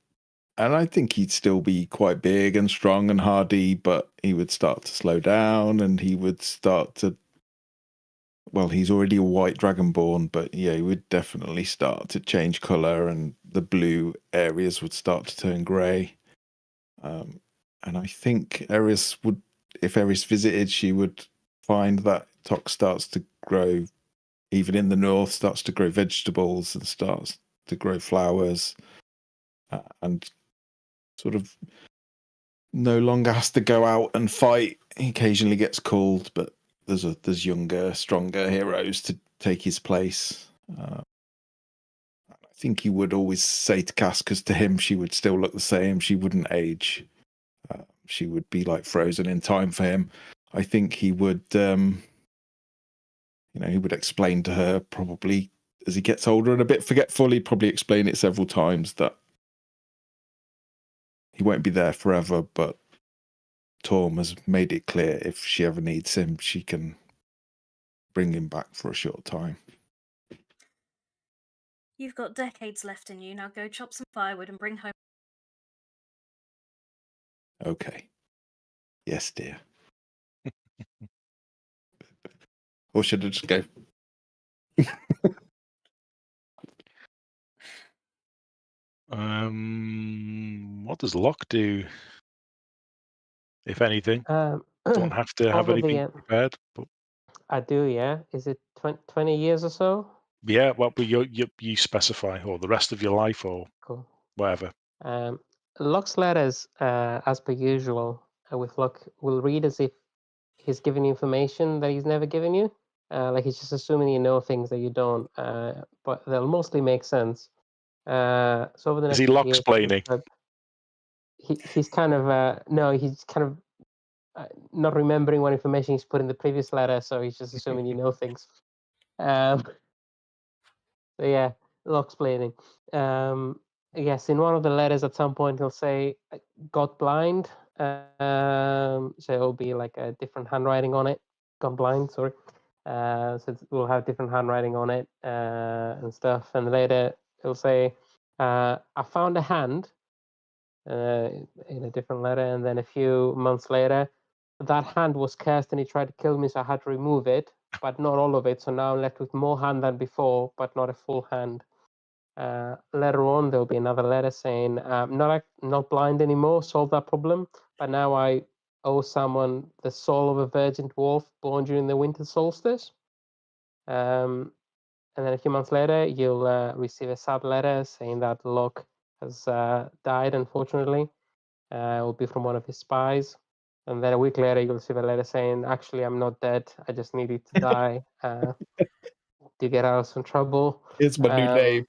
I think he'd still be quite big and strong and hardy, but he would start to slow down and he would start to, well, he's already a white dragonborn, but yeah, he would definitely start to change colour and the blue areas would start to turn grey. And I think if Eris visited, she would find that Tok starts to grow, even in the north, starts to grow vegetables and starts to grow flowers, and sort of no longer has to go out and fight. He occasionally gets called, but there's younger, stronger heroes to take his place. I think he would always say to Cass, because to him she would still look the same. She wouldn't age. She would be like frozen in time for him. I think he would, he would explain to her probably as he gets older and a bit forgetful. He'd probably explain it several times that he won't be there forever, but Torm has made it clear if she ever needs him, she can bring him back for a short time. You've got decades left in you. Now go chop some firewood and bring home. Okay. Yes, dear. Or should I just go? What does Locke do, if anything? Don't have to have over anything prepared, but I do, yeah. Is it 20 years or so? yeah, well, but you specify, or the rest of your life, or Cool. whatever. Locke's letters, as per usual, with Locke, will read as if he's giving you information that he's never given you. Like he's just assuming you know things that you don't, but they'll mostly make sense. So over the Is next he few Locke years, explaining? he's kind of no, he's kind of not remembering what information he's put in the previous letter, so he's just assuming you know things. So yeah, Locke's explaining. Yes, in one of the letters at some point he'll say got blind. So it'll be like a different handwriting on it. Gone blind, sorry. So we'll have different handwriting on it and stuff. And later he'll say, I found a hand in a different letter. And then a few months later, that hand was cursed and he tried to kill me, so I had to remove it, but not all of it. So now I'm left with more hand than before, but not a full hand. Later on, there'll be another letter saying, not blind anymore, solved that problem, but now I owe someone the soul of a virgin dwarf born during the winter solstice. And then a few months later, you'll receive a sad letter saying that Locke has died, unfortunately. It will be from one of his spies. And then a week later, you'll receive a letter saying, actually, I'm not dead. I just needed to die to get out of some trouble. It's my new name.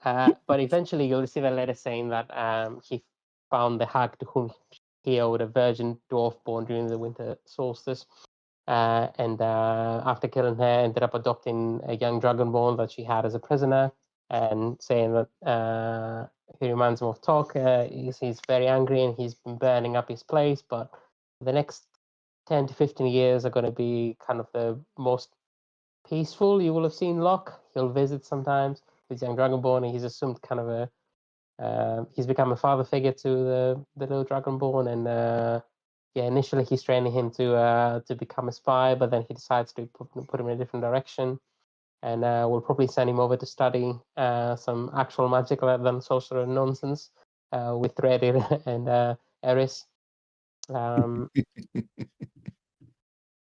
But eventually, you'll receive a letter saying that he found the hag to whom he owed a virgin dwarf born during the winter solstice. And after killing her, ended up adopting a young dragonborn that she had as a prisoner, and saying that he reminds him of Tok. He's very angry and he's been burning up his place. But the next 10 to 15 years are going to be kind of the most peaceful you will have seen Locke. He'll visit sometimes with young dragonborn, and he's assumed kind of he's become a father figure to the little dragonborn, and yeah, initially he's training him to become a spy, but then he decides to put him in a different direction, and we'll probably send him over to study some actual magic rather than sorcerer nonsense with Redir and Eris. And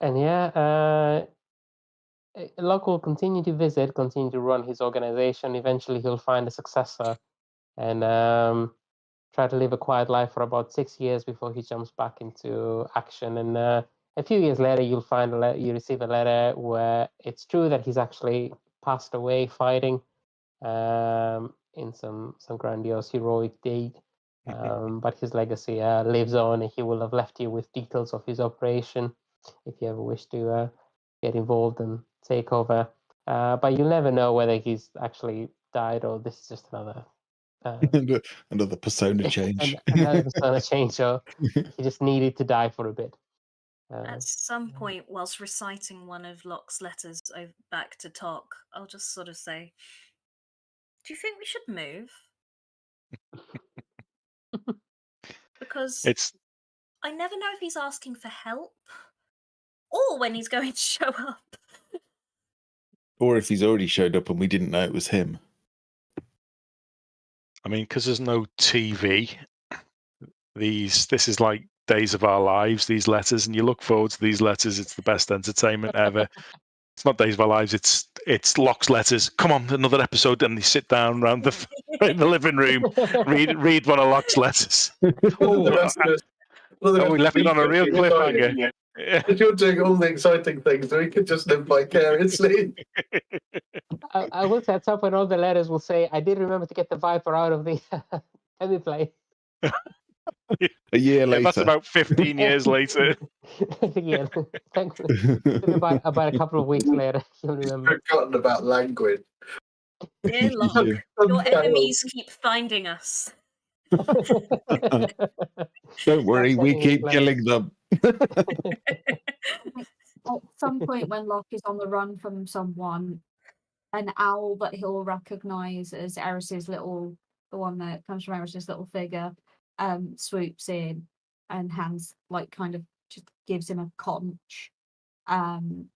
yeah, Locke will continue to visit, continue to run his organization. Eventually, he'll find a successor and try to live a quiet life for about 6 years before he jumps back into action. And a few years later, you'll find you receive a letter where it's true that he's actually passed away fighting in some grandiose heroic deed. But his legacy lives on, and he will have left you with details of his operation if you ever wish to get involved and take over. But you'll never know whether he's actually died or this is just another Another persona change. another persona change, or he just needed to die for a bit. At some point, whilst reciting one of Locke's letters back to Tok, I'll just sort of say, "Do you think we should move?" Because I never know if he's asking for help or when he's going to show up. Or if he's already showed up and we didn't know it was him. I mean, because there's no TV, this is like Days of Our Lives, these letters, and you look forward to these letters. It's the best entertainment ever. It's not Days of Our Lives, it's Locke's letters. Come on, another episode, and they sit down around in the living room, read one of Locke's letters. We left it on a real cliffhanger. If you're doing all the exciting things, we could just live vicariously. I will say at some point all the letters will say, "I did remember to get the Viper out of the play." A year later. That's about 15 years later. Yeah, about a couple of weeks later, you'll remember. Forgotten about language. Dear Locke, your enemies keep finding us. Don't worry, we keep killing them. At some point when Locke is on the run from someone, an owl that he'll recognise as Eris's the one that comes from Eris's little figure, swoops in and hands, kind of just gives him a conch. And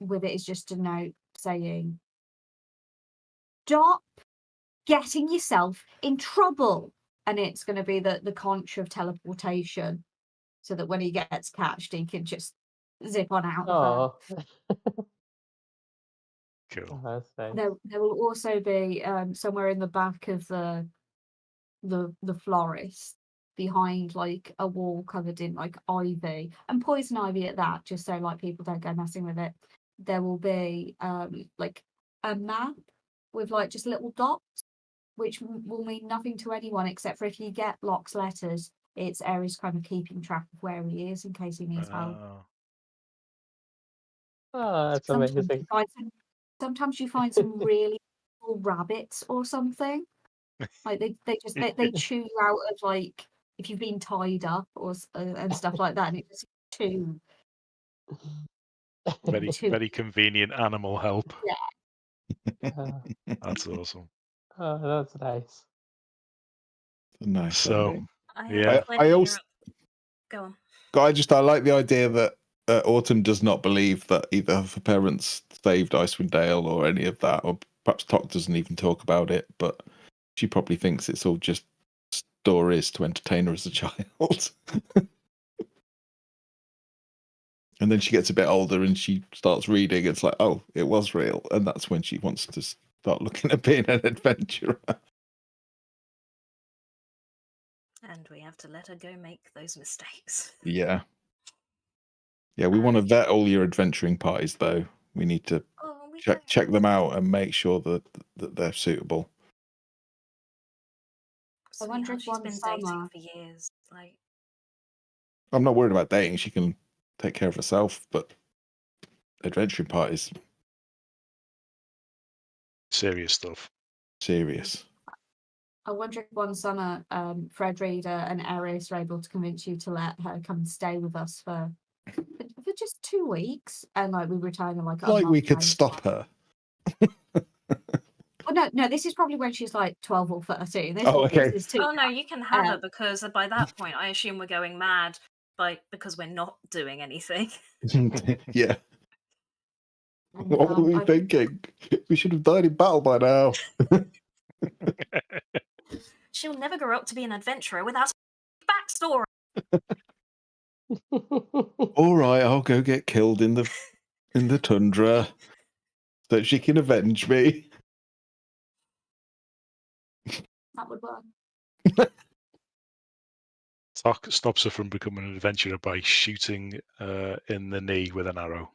with it is just a note saying, "Stop getting yourself in trouble." And it's going to be the conch of teleportation, so that when he gets catched, he can just zip on out. Oh, cool. That's nice. There will also be somewhere in the back of the florist, behind a wall covered in ivy and poison ivy at that, just so people don't go messing with it. There will be a map with just little dots, which will mean nothing to anyone except for if you get Locke's letters, it's Ares kind of keeping track of where he is in case he needs help. Oh, that's amazing. Sometimes you find some really cool rabbits or something. They chew you out of if you've been tied up or and stuff like that, and it just chew. Very convenient animal help. Yeah. That's awesome. Oh, that's nice. Nice. So, I also go on. I like the idea that Autumn does not believe that either of her parents saved Icewind Dale or any of that, or perhaps Tok doesn't even talk about it, but she probably thinks it's all just stories to entertain her as a child. And then she gets a bit older and she starts reading. It's like, oh, it was real. And that's when she wants to start looking at being an adventurer. And we have to let her go make those mistakes. Yeah. Yeah, we want to vet all your adventuring parties, though. We need to check them out and make sure that they're suitable. I wonder if she's been dating for years. I'm not worried about dating. She can take care of herself, but adventuring parties, serious stuff. Serious. I wonder if one summer, Fred Reader and Eris are able to convince you to let her come and stay with us for just 2 weeks, and we return in we could stop her. Oh no, this is probably when she's 12 or 13. Okay. Oh no, you can have her, because by that point I assume we're going mad because we're not doing anything. Yeah. And, what were we thinking? We should have died in battle by now. She'll never grow up to be an adventurer without backstory. All right, I'll go get killed in the tundra so she can avenge me. That would work. Tok stops her from becoming an adventurer by shooting in the knee with an arrow.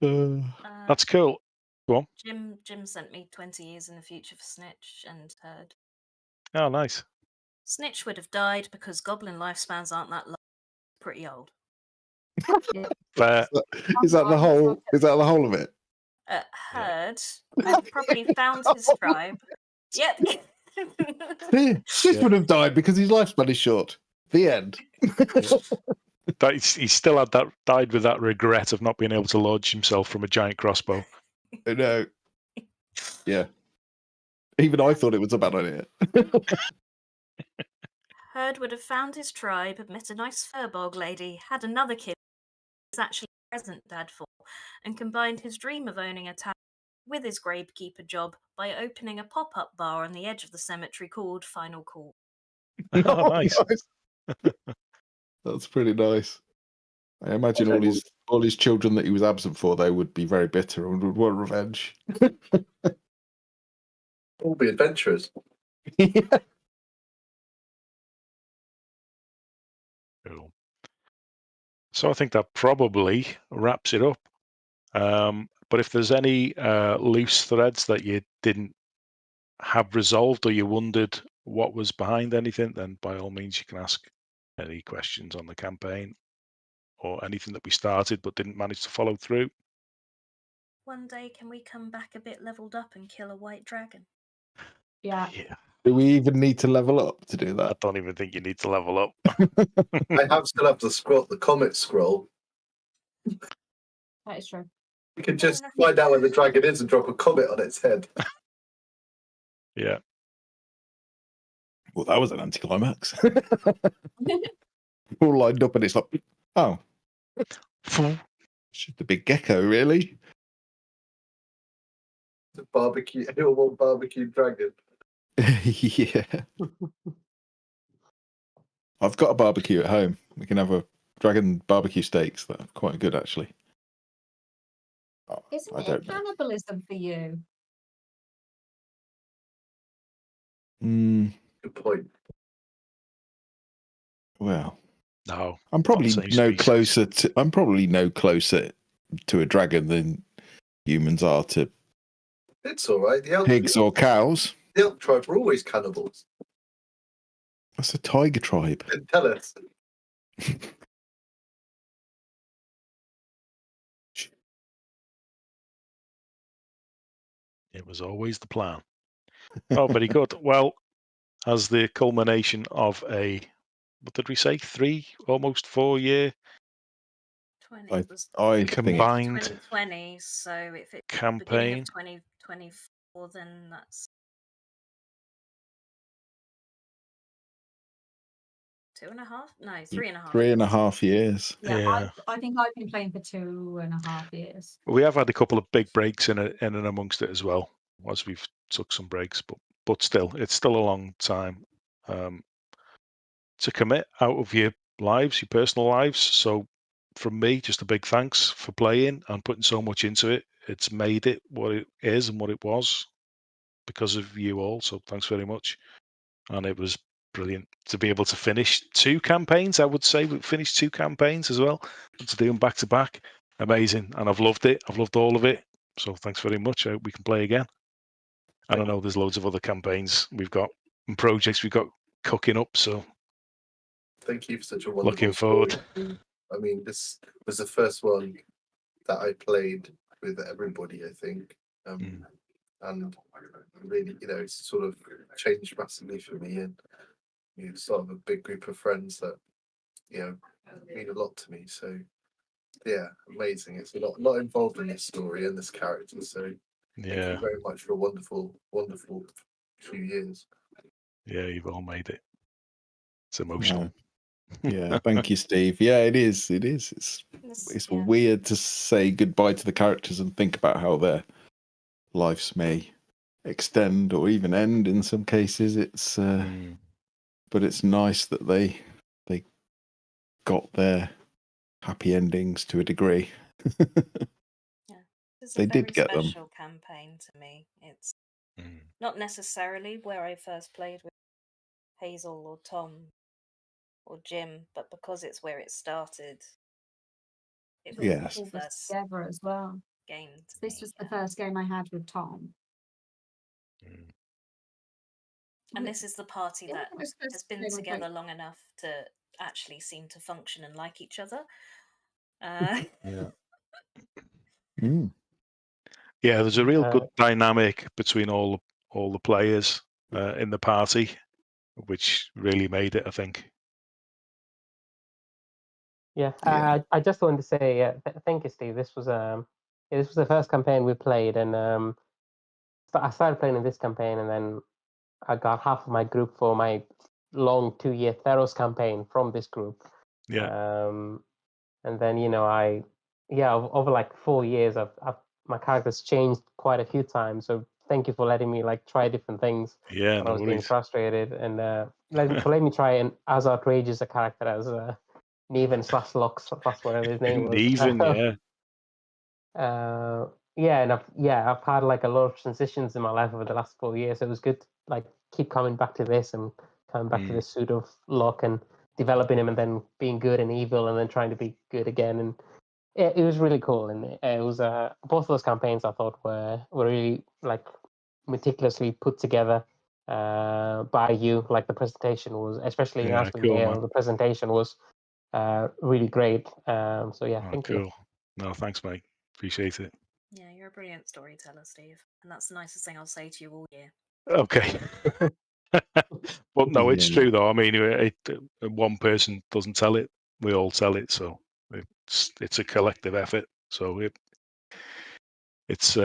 That's cool. Go on. Jim sent me 20 years in the future for Snitch and Herd. Oh, nice. Snitch would have died because goblin lifespans aren't that long. Pretty old. Fair. Is that the whole of it? Herd would have probably found his tribe. Yep. Sis would have died because his lifespan is short. The end. He still had died with that regret of not being able to launch himself from a giant crossbow. I know. Yeah. Even I thought it was a bad idea. Herd would have found his tribe, met a nice furbog lady, had another kid who was actually present dad for, and combined his dream of owning a town with his gravekeeper job by opening a pop-up bar on the edge of the cemetery called Final Call. Oh, nice. That's pretty nice. I imagine all his children that he was absent for, they would be very bitter and would want revenge. All be adventurers. Yeah. Cool. So I think that probably wraps it up. But if there's any loose threads that you didn't have resolved or you wondered what was behind anything, then by all means you can ask any questions on the campaign or anything that we started but didn't manage to follow through. One day, can we come back a bit leveled up and kill a white dragon? Yeah. Yeah, Do we even need to level up to do I that? don't even think you need to level up. I still have the comet scroll. That is true. You can just find out where the dragon is and drop a comet on its head. Yeah. Well, that was an anticlimax. All lined up and it's like, oh, shoot the big gecko, really? The barbecue, anyone barbecue dragon. Yeah. I've got a barbecue at home. We can have a dragon barbecue steaks. That are quite good, actually. Oh, Isn't I it don't know. cannibalism for you? Good point. Well, No. I'm probably Not the same no species. closer to. I'm probably no closer to a dragon than humans are to It's all right. The elk, pigs or cows. the elk tribe were always cannibals. That's a tiger tribe. Didn't tell us. It was always the plan. Oh, very good. Well, as the culmination of what did we say, almost 4 year 20 I was think combined 2020, so if it's beginning campaign? of 2024, then that's 2.5? No, 3.5. 3.5 years. Yeah, Yeah. I think I've been playing for 2.5 years. We have had a couple of big breaks in and amongst it as well, as we've took some breaks, but still, it's still a long time to commit out of your lives, your personal lives. So from me, just a big thanks for playing and putting so much into it. It's made it what it is and what it was because of you all. So thanks very much. And it was brilliant to be able to finish 2 campaigns. I would say we finished 2 campaigns as well, and to do them back to back. Amazing. And I've loved it. I've loved all of it. So thanks very much. I hope we can play again. And I know there's loads of other campaigns we've got and projects we've got cooking up. So Thank you for such a wonderful looking forward. story. I mean, this was the first one that I played with everybody, I think. And really, it's sort of changed massively for me. And sort of a big group of friends that, mean a lot to me. So, yeah, amazing. It's a lot involved in this story and this character. So, thank you very much for a wonderful, wonderful few years. Yeah, you've all made it. It's emotional. Yeah, thank you, Steve. Yeah, it is. It is. It's weird to say goodbye to the characters and think about how their lives may extend or even end in some cases. It's but it's nice that they got their happy endings to a degree. They did get them. It's a very special campaign to me. It's not necessarily where I first played with Hazel or Tom or Jim, but because it's where it started. It was Yes. All this together as well. Game. This was the first game I had with Tom. And this is the party that has been supposed to be together long enough to actually seem to function and like each other. Yeah. Mm. Yeah, there's a real good dynamic between all the players. in the party, which really made it, I think. Yeah, Yeah. I just wanted to say thank you, Steve. This was the first campaign we played, and I started playing in this campaign, and then I got half of my group for my long 2-year Theros campaign from this group. Yeah. And then over like 4 years, my character's changed quite a few times. So thank you for letting me like try different things Yeah, when I no was getting worries. frustrated, and letting me try an as outrageous a character as Neven/Lux, that's whatever his name was. Even, yeah. And I've had like a lot of transitions in my life over the last 4 years. So it was good to like keep coming back to this and coming back to this suit of luck and developing him, and then being good and evil, and then trying to be good again. And it was really cool. And it was both of those campaigns I thought were really like meticulously put together by you. Like the presentation was, especially in Yeah, Icewind cool, Dale, man. the presentation was really great. So yeah, thank you. Cool. No, thanks, mate. Appreciate it. Yeah, you're a brilliant storyteller, Steve. And that's the nicest thing I'll say to you all year. Okay. But no, it's Yeah. true though. I mean, one person doesn't tell it; we all tell it. So it's a collective effort. So it's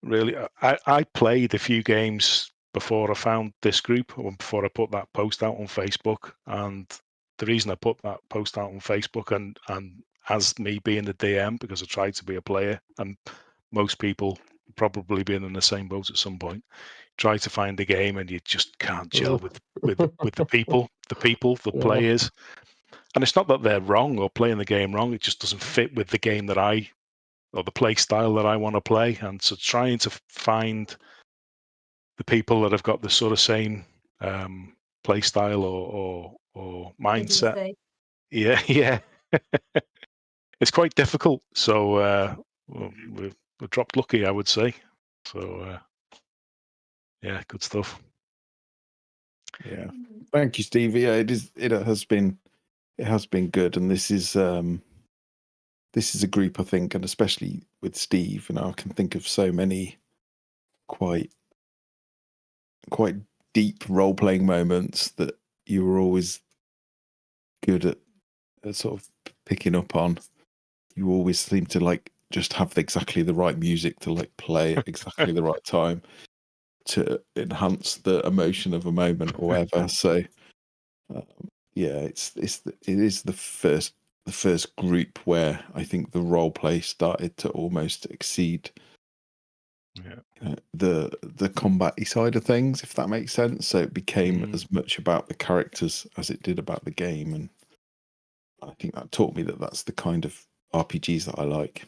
really. I played a few games before I found this group, or before I put that post out on Facebook. And the reason I put that post out on Facebook, and as me being the DM, because I tried to be a player, and most people probably been in the same boat at some point. Try to find a game, and you just can't gel with the people, the Yeah. players. And it's not that they're wrong or playing the game wrong; it just doesn't fit with the game that or the play style that I want to play. And so trying to find the people that have got the sort of same play style or mindset. Idiocy. Yeah. It's quite difficult. So we dropped lucky, I would say. So yeah, good stuff. Yeah. Thank you, Steve. Yeah, it has been good, and this is a group, I think, and especially with Steve, I can think of so many quite deep role playing moments that you were always good at sort of picking up on. You always seem to like just have exactly the right music to like play at exactly the right time to enhance the emotion of a moment or whatever. So yeah, it is the first group where I think the role play started to almost exceed the combat side of things, if that makes sense. So it became as much about the characters as it did about the game, and I think that taught me that that's the kind of RPGs that I like.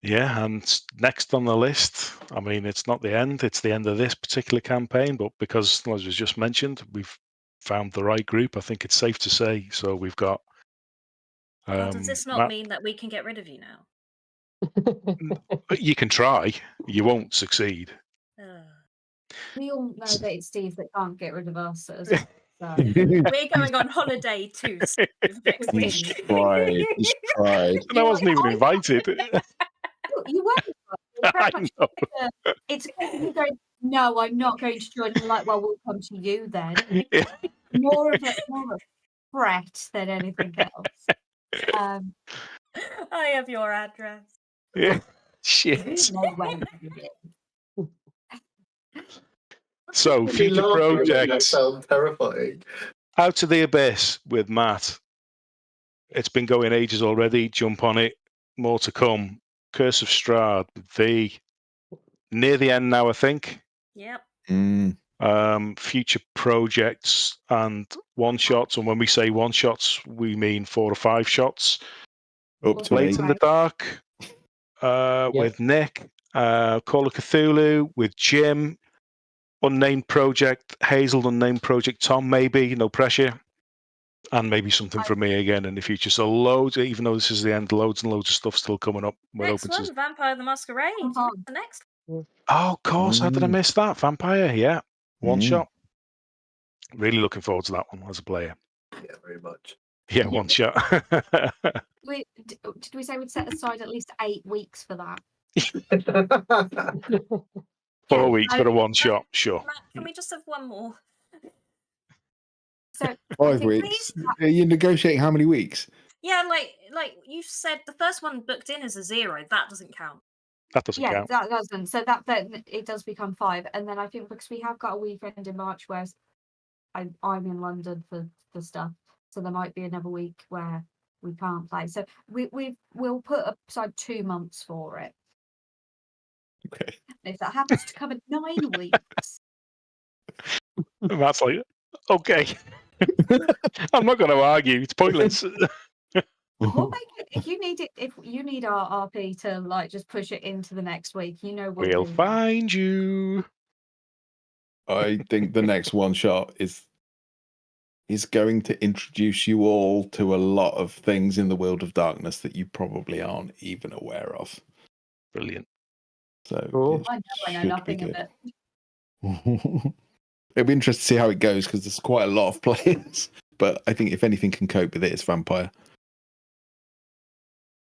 Yeah, and next on the list, I mean, it's not the end, it's the end of this particular campaign, but because, as was just mentioned, we've found the right group, I think it's safe to say. So we've got... does this not Matt, mean that we can get rid of you now? you can try, you won't succeed. We all know that it's Steve that can't get rid of us. So. We're going on holiday too, Steve, next week. He's tried. And I wasn't even invited. You weren't. I know. It's you going, no, I'm not going to join. And like, well, we'll come to you then. More of a threat than anything else. I have your address. Yeah. Shit. No way. So, future projects. Sound terrifying. Out of the Abyss with Matt. It's been going ages already. Jump on it. More to come. Curse of Strahd. Near the end now, I think. Yep. Future projects and one shots. And when we say one shots, we mean 4 or 5 shots. Up to Blades 8. in the Dark with Nick. Call of Cthulhu with Jim. Unnamed project, Hazel, unnamed project, Tom, maybe, no pressure. And maybe something from me again in the future. So loads, even though this is the end, loads and loads of stuff still coming up. We're Next open one, to... Vampire the Masquerade. The next one. Oh, of course, how did I miss that? Vampire, yeah. One shot. Really looking forward to that one as a player. Yeah, very much. Yeah, one shot. Did we say we'd set aside at least 8 weeks for that? 4 Yeah, weeks for a one shot, sure. Matt, can we just have one more? So I 5 think weeks. these- Are you negotiating how many weeks? Yeah, like you said, the first one booked in as a 0. That doesn't count. That doesn't yeah, count. that doesn't. So that then it does become 5, and then I think because we have got a weekend in March where I'm in London for stuff, so there might be another week where we can't play. So we'll put aside 2 months for it. Okay. If that happens to cover 9 weeks, And Matt's like, okay. I'm not going to argue. It's pointless. we'll make it. If you need our RP to like just push it into the next week, we'll We'll do that. find you. I think the next one shot is going to introduce you all to a lot of things in the world of darkness that you probably aren't even aware of. Brilliant. So Cool. I know should nothing be of good. it. It'll be interesting to see how it goes because there's quite a lot of players. But I think if anything can cope with it, it's vampire.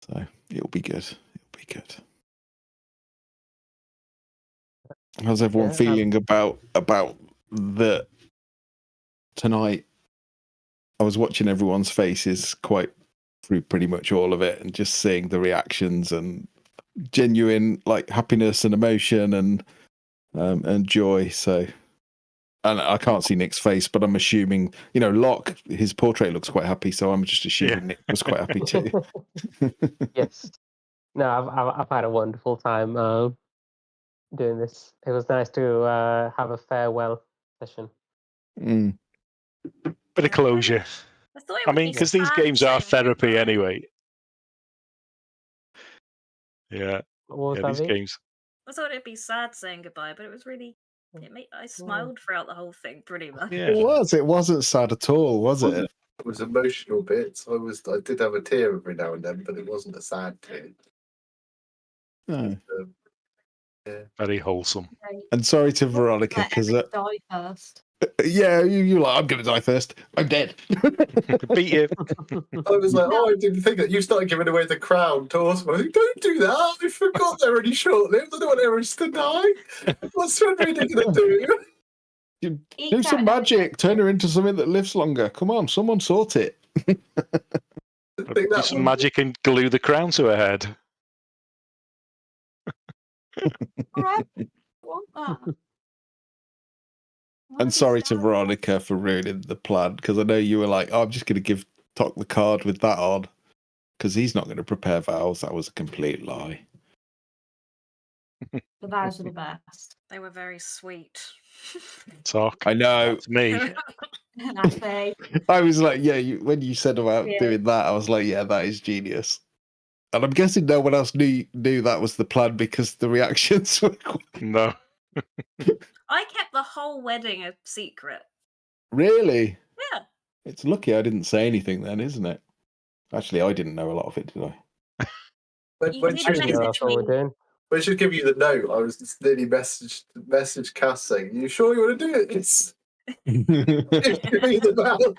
So it'll be good. It'll be good. How's everyone Yeah, feeling about the tonight? I was watching everyone's faces quite through pretty much all of it and just seeing the reactions and genuine like happiness and emotion and joy. So, and I can't see Nick's face, but I'm assuming, Locke, his portrait looks quite happy. So I'm just assuming Nick was quite happy too. Yes. No, I've had a wonderful time doing this. It was nice to have a farewell session. Mm. Bit of closure. I thought it I would mean, be because these sad games are saying therapy goodbye. anyway. Yeah, What was yeah, that, these Vic? games. I thought it'd be sad saying goodbye, but it was really. I smiled throughout the whole thing, pretty much. Yeah. It wasn't sad at all, was it? It was emotional bits. I did have a tear every now and then, but it wasn't a sad tear. No. Yeah. Very wholesome. And sorry to Veronica Let because Eric die first. yeah, you're like, I'm going to die first. I'm dead. Beat you. I was like, I didn't think that you started giving away the crown to us. I was like, don't do that. I forgot they're already short-lived. I don't want Eric to die. What's Frederica going to do? Do some magic. Turn her into something that lives longer. Come on, someone sort it. Think Do that some one- magic and glue the crown to her head. Alright, want that. Wanna And be sorry to sad. Veronica for ruining the plan because I know you were like, I'm just going to give Tok the card with that on because he's not going to prepare vows. That was a complete lie. The vows are the best. They were very sweet. Talk. I know. That's me. That's me. I was like, yeah, when you said about Yeah. doing that, I was like, yeah, that is genius. And I'm guessing no one else knew that was the plan because the reactions were No. I kept the whole wedding a secret. really. Yeah. It's lucky I didn't say anything then, isn't it? Actually, I didn't know a lot of it, did I? You When did she I was didn't know message that's what we're me. doing. when she give you the note, I was just nearly message Cass saying, "You sure you want to do it?" It's give me the vows.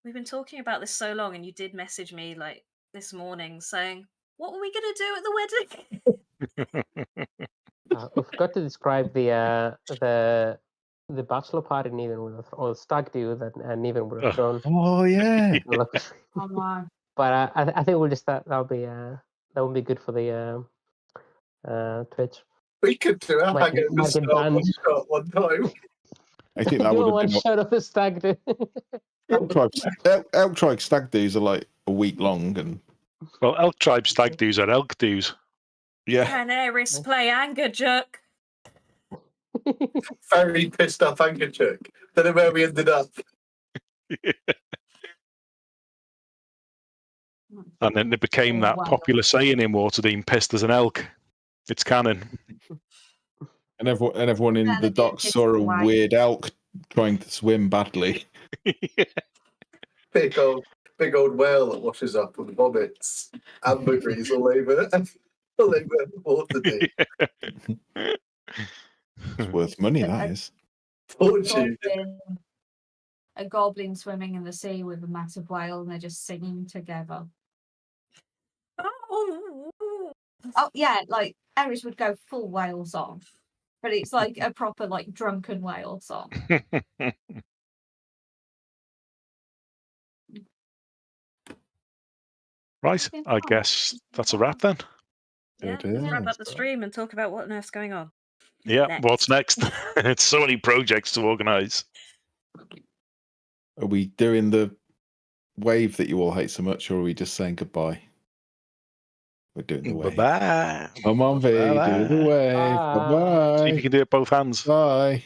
We've been talking about this so long, and you did message me like this morning saying, "What were we gonna do at the wedding?" We forgot to describe the bachelor party Neven would have, or the stag do that Neven would have thrown. Oh yeah. Oh my. But I think we'll just that'll be that would be good for the Twitch. We could do a Might get hangover banned. shot one time. I think that Do would one have been shot of the stag do. Elk Tribe stag do's are like a week long and Well, elk tribe stag do's are elk do's. yeah. Can Eris play anger jerk? Very pissed off Ankerchuk. Don't know where we ended up. And then it became that Wow. popular saying in Waterdeep, pissed as an elk. It's canon. And everyone in Yeah, the they do docks piss saw a away. weird elk trying to swim badly. Big old whale that washes up and vomits ambergris all over Waterdeep. It's worth money, that is. Fortune. A goblin swimming in the sea with a massive whale, and they're just singing together. Oh. Oh yeah, like Eris would go full whale song, but it's like a proper like drunken whale song. Right, I guess that's a wrap then. Yeah, It let's wrap is. up the stream and talk about what on earth's going on. Yeah, Next. what's next? It's so many projects to organise. Are we doing the wave that you all hate so much, or are we just saying goodbye? We're doing the wave. Bye-bye. Come on, V, do the Bye-bye. wave. Bye. Bye-bye. See if you can do it both hands. Bye.